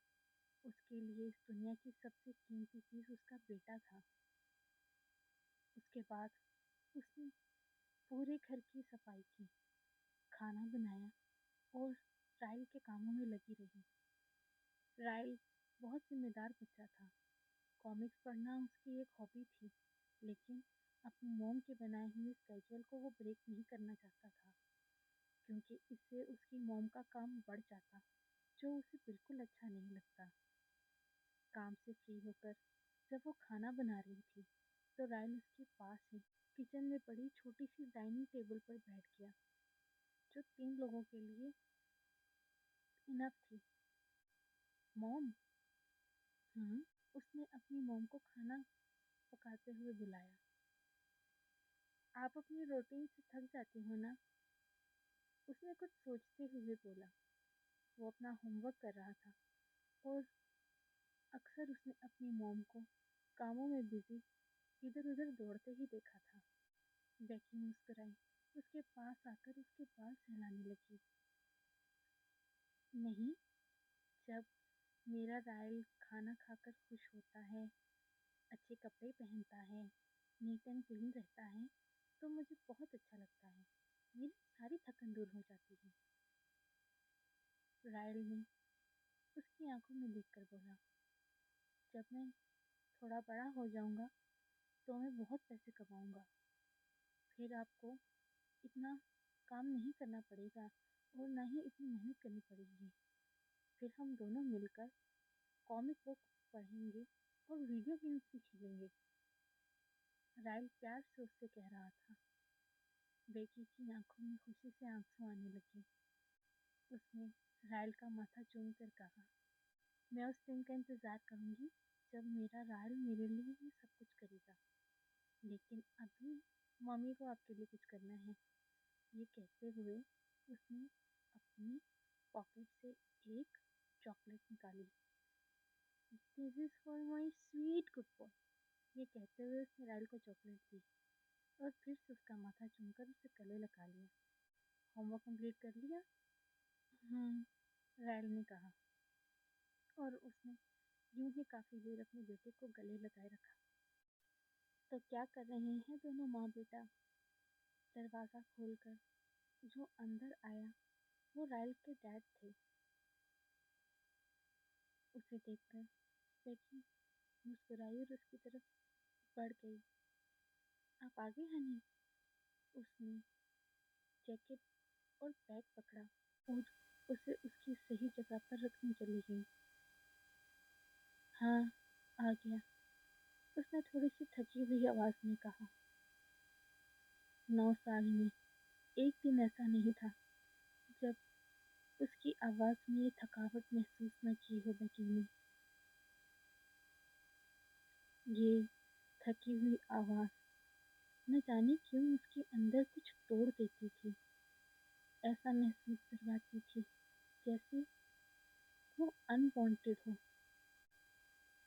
उसके लिए इस दुनिया की सबसे कीमती चीज़ उसका बेटा था। उसके बाद उसने पूरे घर की सफाई की, खाना बनाया और राइल के कामों में लगी रही। राइल बहुत जिम्मेदार बच्चा था। कॉमिक्स पढ़ना उसकी एक हॉबी थी, लेकिन अपनी मॉम के बनाए हुए स्केड्यूल को वो ब्रेक नहीं करना चाहता था, क्योंकि इससे उसकी मॉम का काम बढ़ जाता, जो उसे बिल्कुल अच्छा नहीं लगता। काम से फ्री होकर जब वो खाना बना रही थी, तो राइल उसके पास ही किचन में पड़ी छोटी सी डाइनिंग टेबल पर बैठ गया, जो 3 लोगों के लिए इनफ थी। मॉम। उसने अपनी मॉम को खाना पकाते हुए बुलाया। आप अपनी रूटीन से थक जाती हो ना? उसने कुछ सोचते हुए बोला। वो अपना होमवर्क कर रहा था और अक्सर उसने अपनी मॉम को कामों में बिजी इधर उधर दौड़ते ही देखा था। बेकी मुस्कुराई, उसके पास आकर उसके बाल सहलाने लगी। नहीं, जब मेरा राइल खाना खाकर खुश होता है, अच्छे कपड़े पहनता है, नीट एंड क्लीन रहता है, तो मुझे बहुत अच्छा लगता है। मेरी सारी थकन दूर हो जाती है। राइल ने उसकी आंखों में देखकर बोला, जब मैं थोड़ा बड़ा हो जाऊंगा तो मैं बहुत पैसे कमाऊंगा, फिर आपको इतना काम नहीं करना पड़ेगा और ना ही इतनी मेहनत करनी पड़ेगी। फिर हम दोनों मिलकर कॉमिक बुक पढ़ेंगे और वीडियो गेम्स भी खेलेंगे। राइल प्यार से उससे कह रहा था। बेकी की आंखों में खुशी से आंसू आने लगे। उसने राइल का माथा चूम कर कहा, मैं उस दिन का इंतजार करूंगी जब मेरा राइल मेरे लिए ये सब कुछ करेगा, लेकिन अभी मम्मी को आपके लिए कुछ करना है। ये कहते हुए उसने अपनी पॉकेट से एक चॉकलेट निकाली। This is for my sweet good boy, ये कहते हुए उसने राइल को चॉकलेट दी और फिर से उसका माथा चूमकर उसे गले लगा लिया। होमवर्क कंप्लीट कर लिया? राइल ने कहा, और उसने यूं ही काफी देर अपने बेटे को गले लगाए रखा। तो क्या कर रहे हैं दोनों माँ बेटा? दरवाजा खोलकर जो अंदर आया वो राइल के डैड थे। उसे देखकर बेटी मुस्कुराई और उसकी तरफ बढ़ गई। आप आ गए हनी? उसने जैकेट और बैग पकड़ा और उसे उसकी सही जगह पर रखने चली गई। हाँ, आ गया, उसने थोड़ी सी थकी हुई आवाज में कहा। 9 साल में एक दिन ऐसा नहीं था जब उसकी आवाज में ये थकावट महसूस न की हो बेटी ने। ये थकी हुई आवाज न जाने क्यों उसके अंदर कुछ तोड़ देती थी। ऐसा महसूस करवाती थी जैसे वो अनवांटेड हो।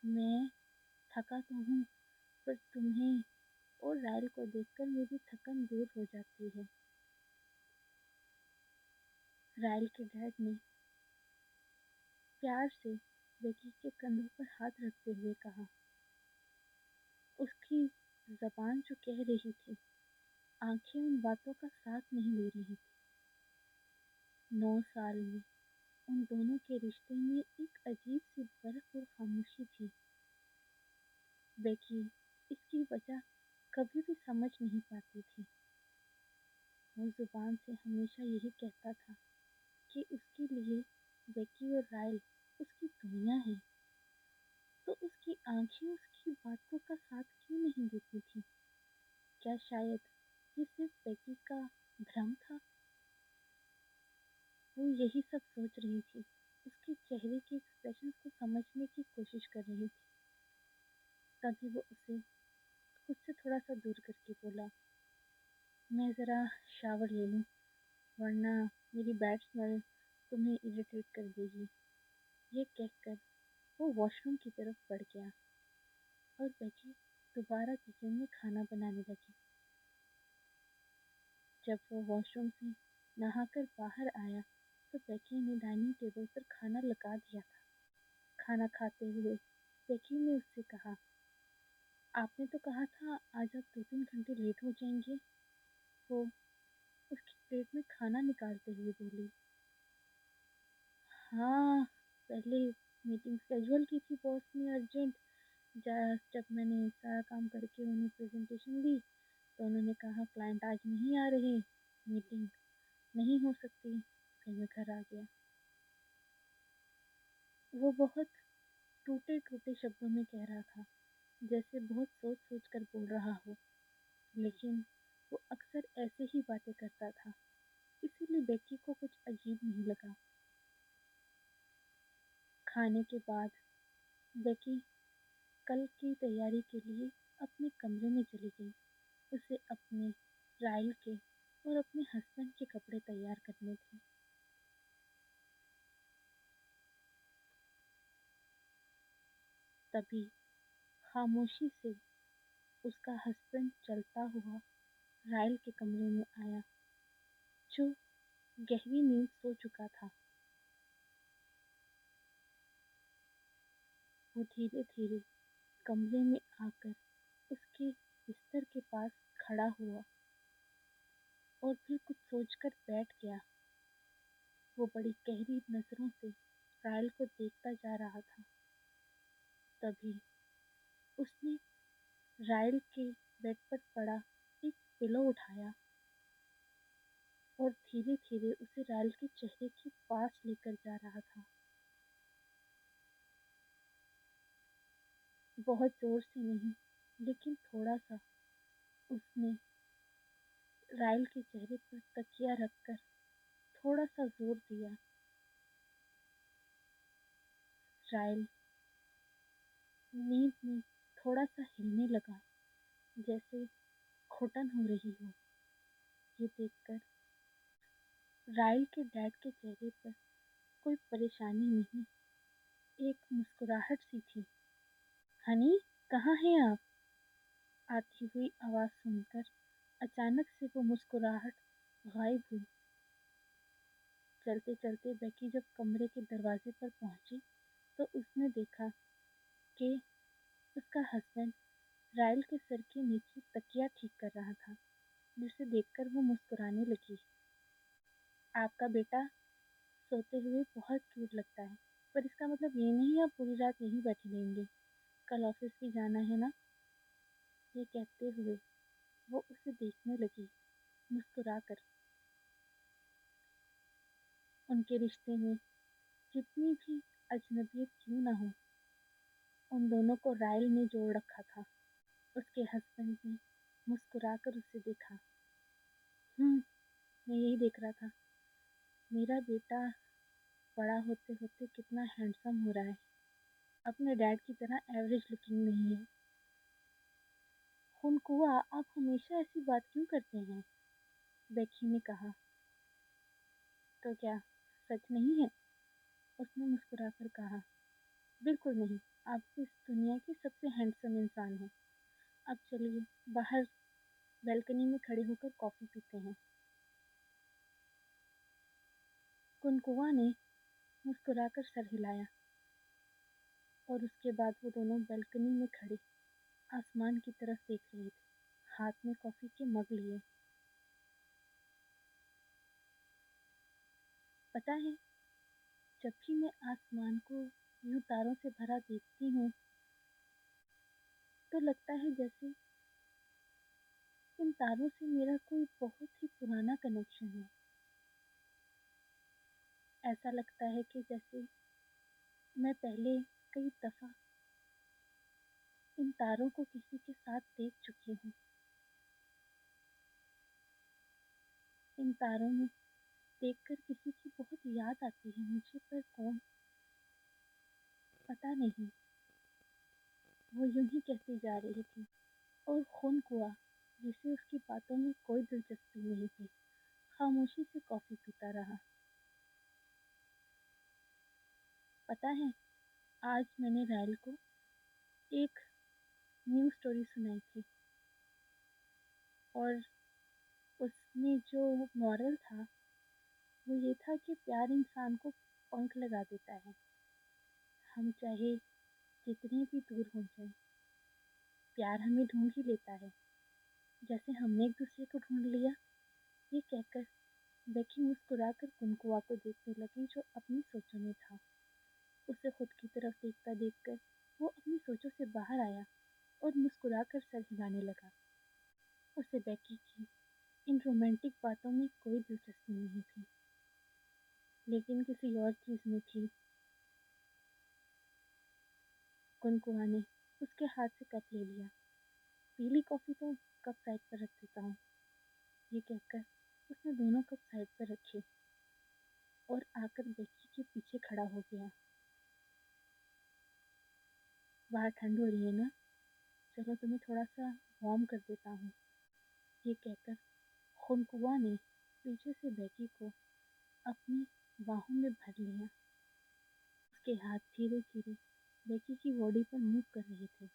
मैं थका तो हूँ, पर तुम्हें और राइल को देखकर मेरी थकन दूर हो जाती है। राइल के डैड ने प्यार से बेटी के कंधों पर हाथ रखते हुए कहा। उसकी जबान जो कह रही थी, आंखें उन बातों का साथ नहीं दे रही थी। 9 साल में उन दोनों के रिश्ते में एक अजीब सी बर्फ और खामोशी थी। बेकी इसकी वजह कभी भी समझ नहीं पाती थी। वो जुबान से हमेशा यही कहता था कि उसके लिए बेकी और राइल उसकी दुनिया है, तो उसकी आंखें उसकी बातों का साथ क्यों नहीं देती थी? क्या शायद ये सिर्फ बेकी का भ्रम था? वो यही सब सोच रही थी, उसके चेहरे के एक्सप्रेशन को समझने की कोशिश कर रही थी। तभी वो उसे खुद से थोड़ा सा दूर करके बोला, मैं ज़रा शावर ले लूँ, वरना मेरी बैड स्मेल तुम्हें इरिटेट कर देगी। ये कहकर वो वॉशरूम की तरफ बढ़ गया और बेकी दोबारा किचन में खाना बनाने लगी। जब वो वॉशरूम से नहाकर बाहर आया तो बेकी ने डाइनिंग टेबल पर खाना लगा दिया था। खाना खाते हुए बेकी ने उससे कहा, आपने तो कहा था आज आप 2-3 घंटे लेट हो जाएंगे। वो उसकी प्लेट में खाना निकालते हुए बोली। हाँ, पहले मीटिंग शेड्यूल की थी बॉस ने अर्जेंट। जब मैंने सारा काम करके उन्हें प्रेजेंटेशन दी तो उन्होंने कहा क्लाइंट आज नहीं आ रहे, मीटिंग नहीं हो सकती। फिर मैं घर आ गया। वो बहुत टूटे टूटे शब्दों में कह रहा था, जैसे बहुत सोच सोच कर बोल रहा हो, लेकिन वो अक्सर ऐसे ही बातें करता था, इसीलिए बेकी को कुछ अजीब नहीं लगा। खाने के बाद बेकी कल की तैयारी के लिए अपने कमरे में चली गई। उसे अपने राइल के और अपने हस्बैंड के कपड़े तैयार करने थे। तभी खामोशी से उसका हस्बैंड चलता हुआ राइल के कमरे में आया, जो गहरी नींद सो चुका था। वो धीरे धीरे कमरे में आकर उसके बिस्तर के पास खड़ा हुआ और फिर कुछ सोचकर बैठ गया। وہ بڑی گہری نظروں سے رائل کو دیکھتا جا رہا تھا۔ تبھی اس نے رائل کے بیڈ پر پڑا ایک پلو اٹھایا اور دھیرے دھیرے اسے رائل کے چہرے کے پاس لے کر جا رہا تھا۔ بہت زور سے نہیں، لیکن تھوڑا سا اس نے رائل کے چہرے پر تکیہ رکھ کر تھوڑا سا زور دیا۔ رائل نیند میں تھوڑا سا ہلنے لگا، جیسے گھٹن ہو رہی ہو۔ یہ دیکھ کر رائل کے ڈیڈ کے چہرے پر کوئی پریشانی نہیں، ایک مسکراہٹ سی تھی۔ ہنی، کہاں ہیں آپ؟ آتی ہوئی آواز سن کر اچانک سے وہ مسکراہٹ غائب ہوئی۔ چلتے چلتے بیکی جب کمرے کے دروازے پر پہنچی تو اس نے دیکھا کہ اس کا ہسبینڈ رائل کے سر کے نیچے تکیہ ٹھیک کر رہا تھا، جسے دیکھ کر وہ مسکرانے لگی۔ آپ کا بیٹا سوتے ہوئے بہت کیوٹ لگتا ہے، پر اس کا مطلب یہ نہیں آپ پوری رات یہیں بیٹھے رہیں گے، کل آفس بھی جانا ہے نا؟ یہ کہتے ہوئے وہ اسے دیکھنے لگی مسکرا کر۔ ان کے رشتے میں جتنی بھی اجنبیت کیوں نہ ہو، ان دونوں کو رائل نے جوڑ رکھا تھا۔ اس کے ہسبینڈ نے مسکرا کر اسے دیکھا۔ میں یہی دیکھ رہا تھا، میرا بیٹا بڑا ہوتے ہوتے کتنا ہینڈسم ہو رہا ہے، اپنے ڈیڈ کی طرح ایوریج لکنگ نہیں ہے۔ خونخوا، آپ ہمیشہ ایسی بات کیوں کرتے ہیں؟ بیکی نے کہا۔ تو کیا سچ نہیں ہے؟ اس نے مسکرا کر کہا۔ بالکل نہیں، آپ اس دنیا کے سب سے ہینڈسم انسان ہیں۔ اب چلیے باہر بیلکنی میں کھڑے ہو کر کافی پیتے ہیں۔ خونخوا نے مسکرا کر سر ہلایا اور اس کے بعد وہ دونوں بیلکنی میں کھڑے آسمان کی طرف دیکھ رہے تھے، ہاتھ میں کافی کے مگ لیے۔ پتہ ہے، جب بھی میں آسمان کو یوں تاروں سے بھرا دیکھتی ہوں تو لگتا ہے جیسے ان تاروں سے میرا کوئی بہت ہی پرانا کنیکشن ہے۔ ایسا لگتا ہے کہ جیسے میں پہلے کئی دفعہ ان تاروں کو کسی کے ساتھ دیکھ چکی ہوں۔ ان تاروں میں دیکھ کر کسی کی بہت یاد آتی ہے مجھے، پر کون پتہ نہیں۔ وہ یوں ہی کہتی جا رہی تھی اور خونخوا، جسے اس کی باتوں میں کوئی دلچسپی نہیں تھی، خاموشی سے کافی پیتا رہا۔ پتہ ہے، آج میں نے رائل کو ایک نیو اسٹوری سنائی تھی اور اس میں جو مورل تھا وہ یہ تھا کہ پیار انسان کو پنکھ لگا دیتا ہے۔ ہم چاہے جتنے بھی دور ہو جائیں، پیار ہمیں ڈھونڈ ہی لیتا ہے، جیسے ہم نے ایک دوسرے کو ڈھونڈ لیا۔ یہ کہہ کر بیکی مسکرا کر خونخوا کو دیکھنے لگی جو اپنی سوچوں میں تھا۔ اسے خود کی طرف دیکھتا دیکھ کر وہ اپنی سوچوں سے باہر آیا اور مسکرا کر سر ہلانے لگا۔ اسے بیکی کی ان رومانٹک باتوں میں کوئی دلچسپی نہیں تھی، لیکن کسی اور چیز میں تھی۔ خونخوا نے اس کے ہاتھ سے کپ لے لیا۔ پیلی کافی تو کپ سائڈ پر رکھ دیتا ہوں۔ یہ کہہ کر اس نے دونوں کپ سائڈ پر رکھے اور آ کر بیکی کے پیچھے کھڑا ہو گیا۔ باہر ٹھنڈ ہو رہی ہے نا، چلو تمہیں تھوڑا سا وارم کر دیتا ہوں۔ یہ کہہ کر خونخوا نے پیچھے سے بیکی کو اپنی باہوں میں بھر لیا۔ اس کے ہاتھ دھیرے دھیرے بیکی کی باڈی پر موو کر رہے تھے۔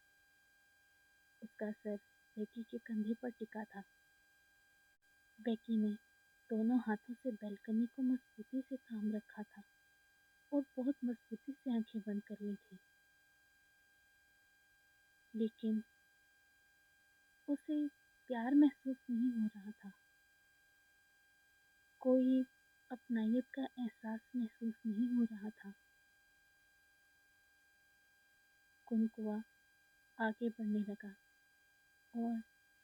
اس کا سر بیکی کے کندھے پر ٹکا تھا۔ بیکی نے دونوں ہاتھوں سے بیلکنی کو مضبوطی سے تھام رکھا تھا اور بہت مضبوطی سے آنکھیں بند کر لی تھی، لیکن اسے پیار محسوس نہیں ہو رہا تھا، کوئی اپنائیت کا احساس कुनकुआ आगे बढ़ने लगा और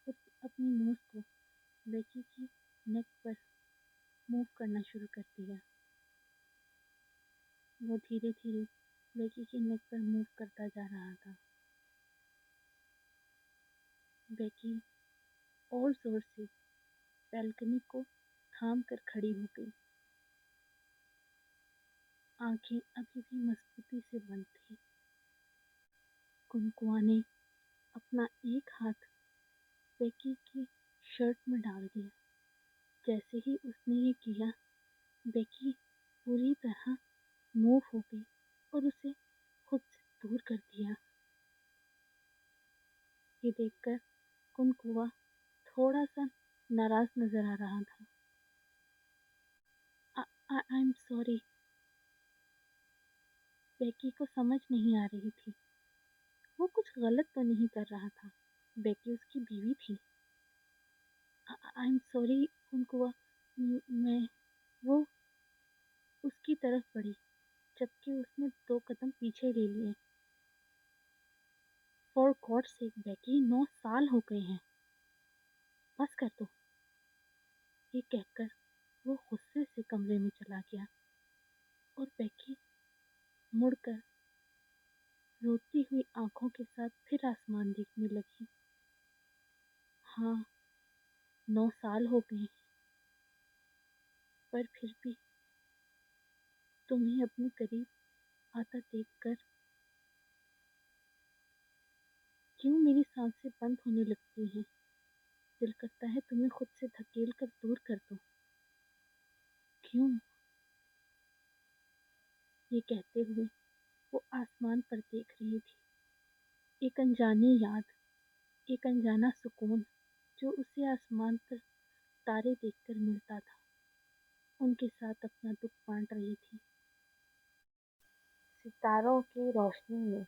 उसने अपनी नोज को बेकी की नेक पर मूव करना शुरू कर दिया। वो धीरे धीरे बेकी की नेक पर मूव करता जा रहा था। बेकी और जोर से बैल्कनी को थाम कर खड़ी हो गई। आंखें अभी भी मजबूती से बंद थी। कुनकुआ ने अपना एक हाथ बेकी की शर्ट में डाल दिया। जैसे ही उसने ये किया, बेकी पूरी तरह मूव हो गई और उसे खुद से दूर कर दिया। ये देखकर कुनकुआ थोड़ा सा नाराज नजर आ रहा था। आई एम सॉरी। बेकी को समझ नहीं आ रही थी वो कुछ गलत तो नहीं कर रहा था। बेकी उसकी बीवी थी। आई एम सॉरी कुनकुआ। मैं वो उसकी तरफ बढ़ी जबकि उसने 2 कदम पीछे ले लिए। फॉर गॉड सेक बेकी, 9 साल हो गए हैं, बस कर दो। ये कहकर वो गुस्से से कमरे में चला गया और बेकी मुड़कर रोती हुई आंखों के साथ फिर आसमान देखने लगी। हाँ, 9 साल हो गए हैं, पर फिर भी तुम्हें अपने करीब आता देखकर क्यों मेरी सांसें बंद होने लगती हैं। दिल करता है तुम्हें खुद से धकेल कर दूर कर दूं। क्यों? ये कहते हुए वो आसमान पर देख रही थी। एक अनजानी याद, एक अनजाना सुकून जो उसे आसमान पर तारे देखकर मिलता था, उनके साथ अपना दुख बांट रही थी। सितारों की रोशनी में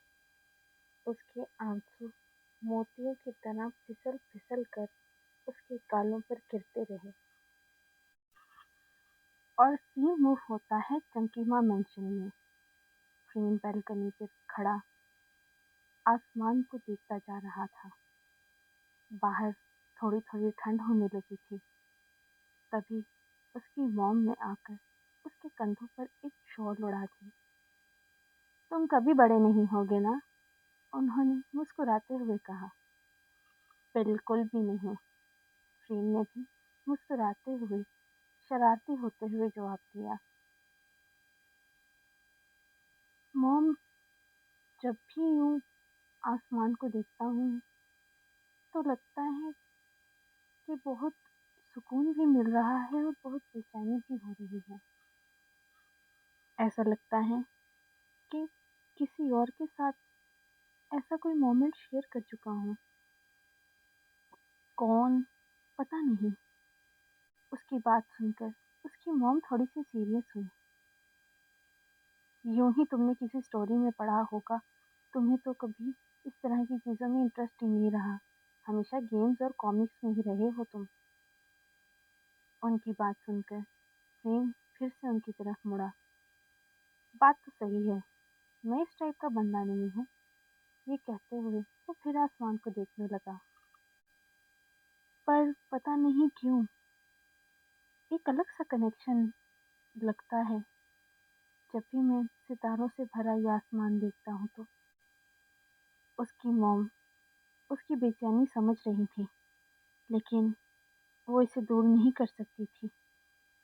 उसके आंसू मोतियों की तरह फिसल फिसल कर उसके गालों पर गिरते रहे। और सीन मूव होता है चंकीमा मेंशन में। फ्रेम बैल्कनी पर खड़ा आसमान को देखता जा रहा था। बाहर थोड़ी थोड़ी ठंड होने लगी थी। तभी उसकी मॉम ने आकर उसके कंधों पर एक शॉल उड़ा दी। तुम कभी बड़े नहीं होगे ना? उन्होंने मुस्कुराते हुए कहा। बिल्कुल भी नहीं, फ्रेम ने भी मुस्कुराते हुए शरारती होते हुए जवाब दिया। मॉम, जब भी यूं आसमान को देखता हूँ तो लगता है कि बहुत सुकून भी मिल रहा है और बहुत बेचैनी भी हो रही है। ऐसा लगता है कि किसी और के साथ ऐसा कोई मोमेंट शेयर कर चुका हूँ। कौन? पता नहीं। उसकी बात सुनकर उसकी मॉम थोड़ी सी सीरियस हुई। यूं ही तुमने किसी स्टोरी में पढ़ा होगा। तुम्हें तो कभी इस तरह की चीज़ों में इंटरेस्ट ही नहीं रहा। हमेशा गेम्स और कॉमिक्स में ही रहे हो तुम। उनकी बात सुनकर प्रेम फिर से उनकी तरफ मुड़ा। बात तो सही है, मैं इस टाइप का बंदा नहीं हूँ। ये कहते हुए वो फिर आसमान को देखने लगा। पर पता नहीं क्यों एक अलग सा कनेक्शन लगता है जब भी मैं सितारों से भरा ये आसमान देखता हूँ तो। उसकी मॉम उसकी बेचैनी समझ रही थी, लेकिन वो इसे दूर नहीं कर सकती थी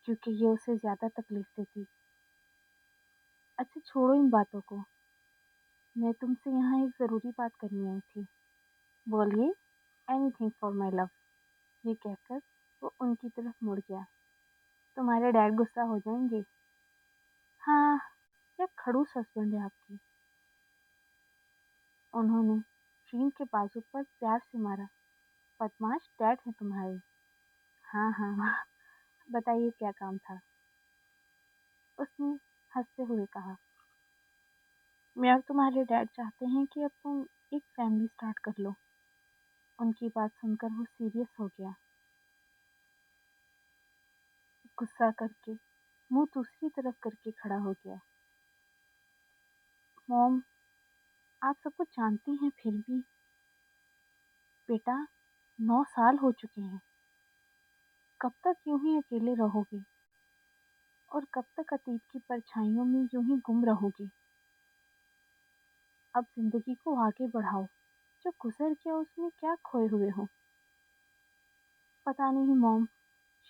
क्योंकि ये उसे ज़्यादा तकलीफ देती। अच्छा छोड़ो इन बातों को, मैं तुमसे यहाँ एक ज़रूरी बात करनी आई थी। बोलिए। Anything for my love. ये कहकर वो उनकी तरफ मुड़ गया। तुम्हारे डैड गुस्सा हो जाएंगे। हाँ, क्या खड़ूस हस्बैंड है आपकी। उन्होंने शीन के बाजू पर प्यार से मारा। बदमाश डैड है तुम्हारे। हाँ हाँ बताइए क्या काम था? उसने हंसते हुए कहा। मैं और तुम्हारे डैड चाहते हैं कि अब तुम एक फैमिली स्टार्ट कर लो। उनकी बात सुनकर वो सीरियस हो गया। गुस्सा करके मुंह दूसरी तरफ करके खड़ा हो गया। मॉम, आप सब कुछ जानती हैं फिर भी। बेटा, 9 साल हो चुके हैं। कब तक यूं ही अकेले रहोगे और कब तक अतीत की परछाइयों में यूं ही गुम रहोगे। अब जिंदगी को आगे बढ़ाओ। जो गुजर गया उसमें क्या खोए हुए हो। पता नहीं मॉम,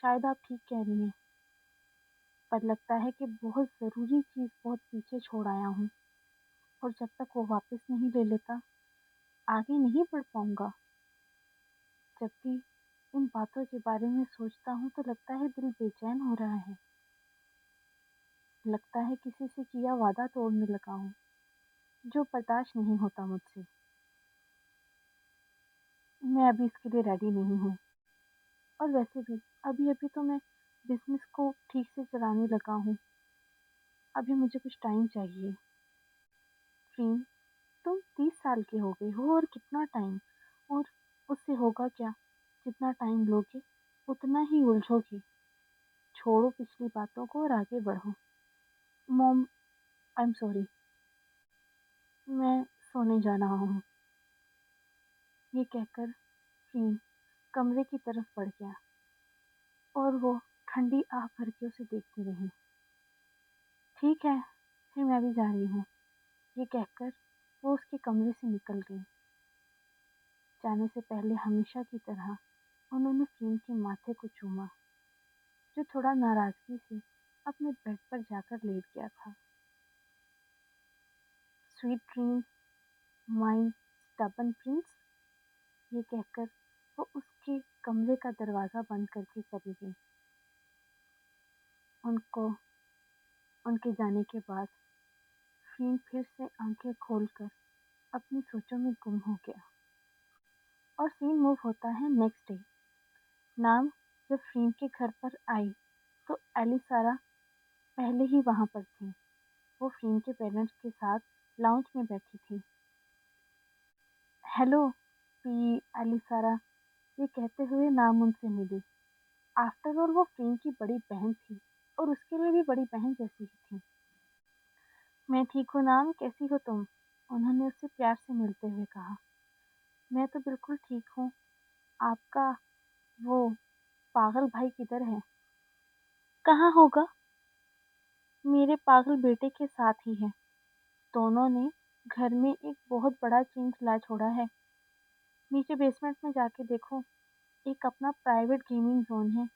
शायद आप ठीक कह रही हैं, पर लगता है कि बहुत ज़रूरी चीज़ बहुत पीछे छोड़ आया हूँ, और जब तक वो वापस नहीं ले लेता आगे नहीं बढ़ पाऊंगा। जब भी इन बातों के बारे में सोचता हूँ तो लगता है दिल बेचैन हो रहा है। लगता है किसी से किया वादा तोड़ने लगा हूँ, जो बर्दाश्त नहीं होता मुझसे। मैं अभी इसके लिए रेडी नहीं हूँ, और वैसे भी अभी अभी तो मैं बिजनेस को ठीक से चलाने लगा हूँ। अभी मुझे कुछ टाइम चाहिए। फ्रीन, तुम 30 साल के हो गए हो, और कितना टाइम। और उससे होगा क्या। जितना टाइम लोगे उतना ही उलझोगे। छोड़ो पिछली बातों को और आगे बढ़ो। Mom, I am sorry. मैं सोने जा रहा हूँ। ये कहकर फ्रीन कमरे की तरफ बढ़ गया, और वो ठंडी आह भर के उसे देखती रही। ठीक है, फिर मैं भी जा रही हूँ। ये कहकर वो उसके कमरे से निकल गई। जाने से पहले हमेशा की तरह उन्होंने फ्रीन के माथे को चूमा, जो थोड़ा नाराजगी से अपने बेड पर जाकर लेट गया था। Sweet dreams my stubborn Prince, ये कहकर वो उसके कमरे का दरवाज़ा बंद करके चली गई। उनको उनके जाने के बाद फ्रीन फिर से आंखें खोलकर अपनी सोचों में गुम हो गया। और सीन मूव होता है नेक्स्ट डे। नाम जब फ्रीन के घर पर आई तो एलिसारा पहले ही वहां पर थी। वो फ्रीन के पेरेंट्स के साथ लाउंज में बैठी थी। हेलो पी, एलिसारा, ये कहते हुए नाम उनसे मिली। आफ्टर ऑल वो फ्रीन की बड़ी बहन थी, और उसके लिए भी बड़ी बहन जैसी ही थी। मैं ठीक हूँ नाम, कैसी हो तुम। उन्होंने उससे प्यार से मिलते हुए कहा। मैं तो बिल्कुल ठीक हूँ। आपका वो पागल भाई किधर है। कहाँ होगा, मेरे पागल बेटे के साथ ही है। दोनों ने घर में एक बहुत बड़ा चेन चला छोड़ा है। नीचे बेसमेंट में जाके देखो, एक अपना प्राइवेट गेमिंग जोन है।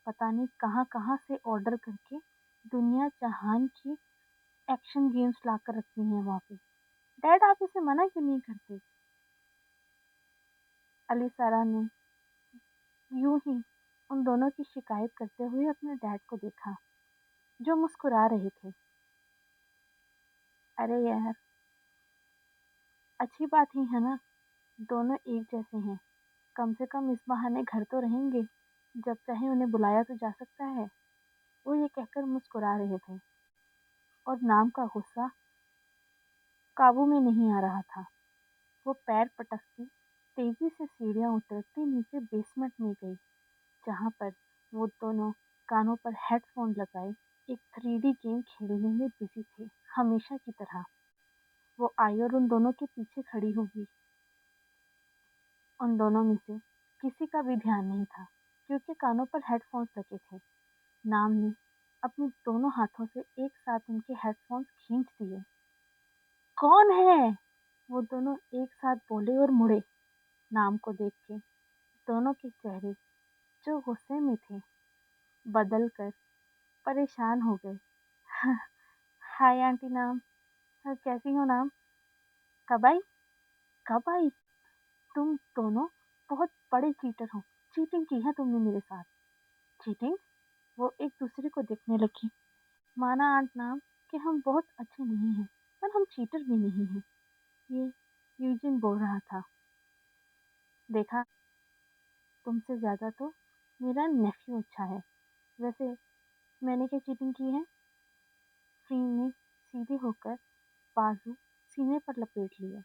पता नहीं कहाँ कहाँ से ऑर्डर करके दुनिया जहान की एक्शन गेम्स लाकर रखती हैं वहाँ पे। डैड, आप इसे मना क्यों नहीं करते। अलीसारा ने यूं ही उन दोनों की शिकायत करते हुए अपने डैड को देखा, जो मुस्कुरा रहे थे। अरे यार, अच्छी बात ही है ना, दोनों एक जैसे हैं। कम से कम इस बहाने घर तो रहेंगे। जब चाहे उन्हें बुलाया तो जा सकता है। वो ये कहकर मुस्कुरा रहे थे, और नाम का गुस्सा काबू में नहीं आ रहा था। वो पैर पटकती तेजी से सीढ़ियां उतरती नीचे बेसमेंट में गई, जहां पर वो दोनों कानों पर हेडफोन लगाए एक 3D गेम खेलने में बिजी थे, हमेशा की तरह। वो आई और उन दोनों के पीछे खड़ी हो गई। उन दोनों में से किसी का भी ध्यान नहीं था, क्योंकि कानों पर हेडफोन्स लगे थे। नाम ने अपने दोनों हाथों से एक साथ उनके हेडफोन्स खींच दिए। कौन है, वो दोनों एक साथ बोले और मुड़े। नाम को देख के दोनों के चेहरे, जो गुस्से में थे, बदल कर परेशान हो गए। हाय आंटी नाम, कैसी हो नाम। कब आई, कब आई। तुम दोनों बहुत बड़े चीटर हो। चीटिंग की है तुमने मेरे साथ। चीटिंग, वो एक दूसरे को देखने लगी। माना आंट नाम कि हम बहुत अच्छे नहीं हैं, पर हम चीटर भी नहीं हैं। ये यूजिन बोल रहा था। देखा, तुमसे ज़्यादा तो मेरा नेफ्यू अच्छा है। वैसे मैंने क्या चीटिंग की है। फ्रीन ने सीधे होकर बाजू सीने पर लपेट लिए।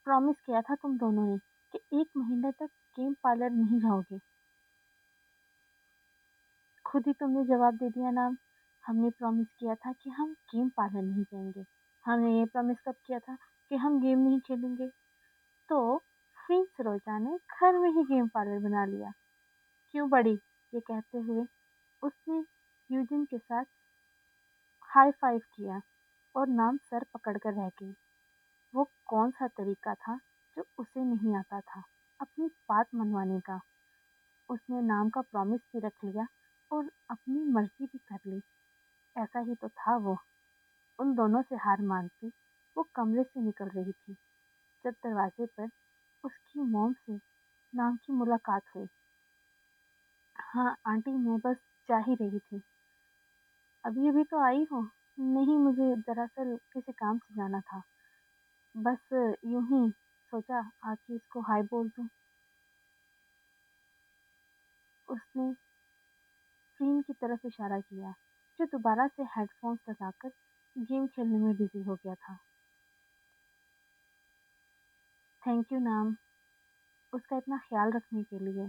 प्रॉमिस किया था तुम दोनों ने कि 1 महीने तक गेम पार्लर नहीं जाओगे। खुद ही तुमने जवाब दे दिया नाम। हमने प्रॉमिस किया था कि हम गेम पार्लर नहीं जाएंगे। हमने ये प्रॉमिस कब किया था कि हम गेम नहीं खेलेंगे। तो फ्रेंड सरोजा ने घर में ही गेम पार्लर बना लिया। क्यों बड़ी, ये कहते हुए उसने यूजिन के साथ हाई फाइव किया और नाम सर पकड़कर रह गई। वो कौन सा तरीका था जो उसे नहीं आता था अपनी बात मनवाने का। उसने नाम का प्रॉमिस भी रख लिया और अपनी मर्जी भी कर ली। ऐसा ही तो था वो। उन दोनों से हार मानती वो कमरे से निकल रही थी जब दरवाजे पर उसकी मॉम से नाम की मुलाकात हुई। हाँ आंटी, मैं बस जा ही रही थी। अभी अभी तो आई हो? नहीं, मुझे दरअसल किसी काम से जाना था। बस यूं ही सोचा आके इसको हाय बोल दूं। उसने फ्रीन की तरफ इशारा किया, जो दोबारा से हेडफोन्स लगाकर गेम खेलने में बिजी हो गया था। थैंक यू नाम, उसका इतना ख्याल रखने के लिए,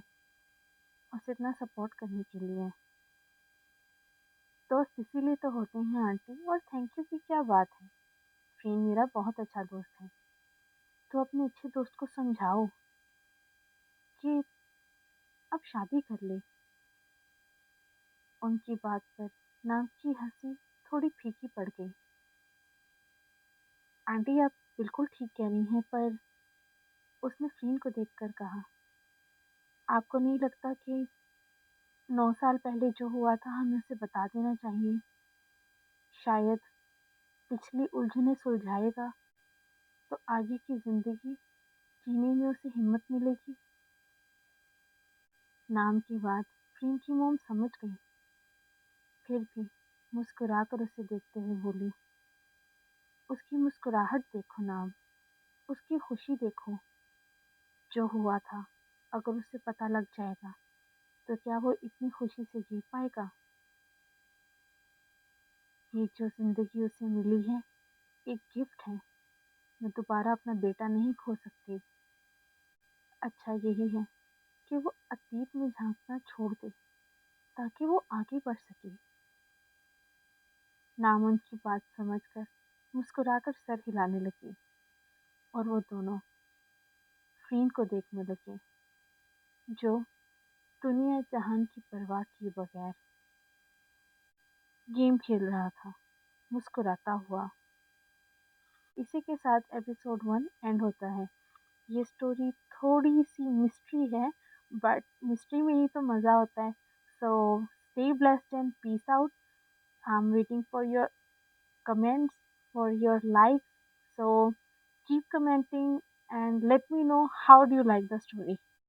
उसे इतना सपोर्ट करने के लिए। दोस्त इसीलिए तो होते हैं आंटी, और थैंक यू की क्या बात है। फ्रीन मेरा बहुत अच्छा दोस्त है। तो अपने अच्छे दोस्त को समझाओ कि अब शादी कर ले। उनकी बात पर नाम की हंसी थोड़ी फीकी पड़ गई। आंटी आप बिल्कुल ठीक कह रही हैं, पर उसने फ्रीन को देखकर कहा, आपको नहीं लगता कि 9 साल पहले जो हुआ था हमें उसे बता देना चाहिए? शायद पिछली उलझनें सुलझाएगा तो आगे की जिंदगी जीने में उसे हिम्मत मिलेगी। नाम की बात फ्रीन की मोम समझ गई, फिर भी मुस्कुराकर उसे देखते हुए बोली, उसकी मुस्कुराहट देखो नाम, उसकी खुशी देखो। जो हुआ था अगर उसे पता लग जाएगा तो क्या वो इतनी खुशी से जी पाएगा? ये जो जिंदगी उसे मिली है एक गिफ्ट है। मैं दोबारा अपना बेटा नहीं खो सकती। अच्छा यही है कि वो अतीत में झांकना छोड़ दे ताकि वो आगे बढ़ सके। नामन की बात समझकर मुस्कुराकर सर हिलाने लगी और वो दोनों फ्रीन को देखने लगे, जो दुनिया जहान की परवाह किए बगैर गेम खेल रहा था, मुस्कुराता हुआ। इसी के साथ एपिसोड 1 एंड होता है। ये स्टोरी थोड़ी सी मिस्ट्री है, बट मिस्ट्री में ही तो मज़ा होता है। So stay blessed and peace out. I am waiting for your comments, for your likes. So keep commenting and let me know how do you like the story.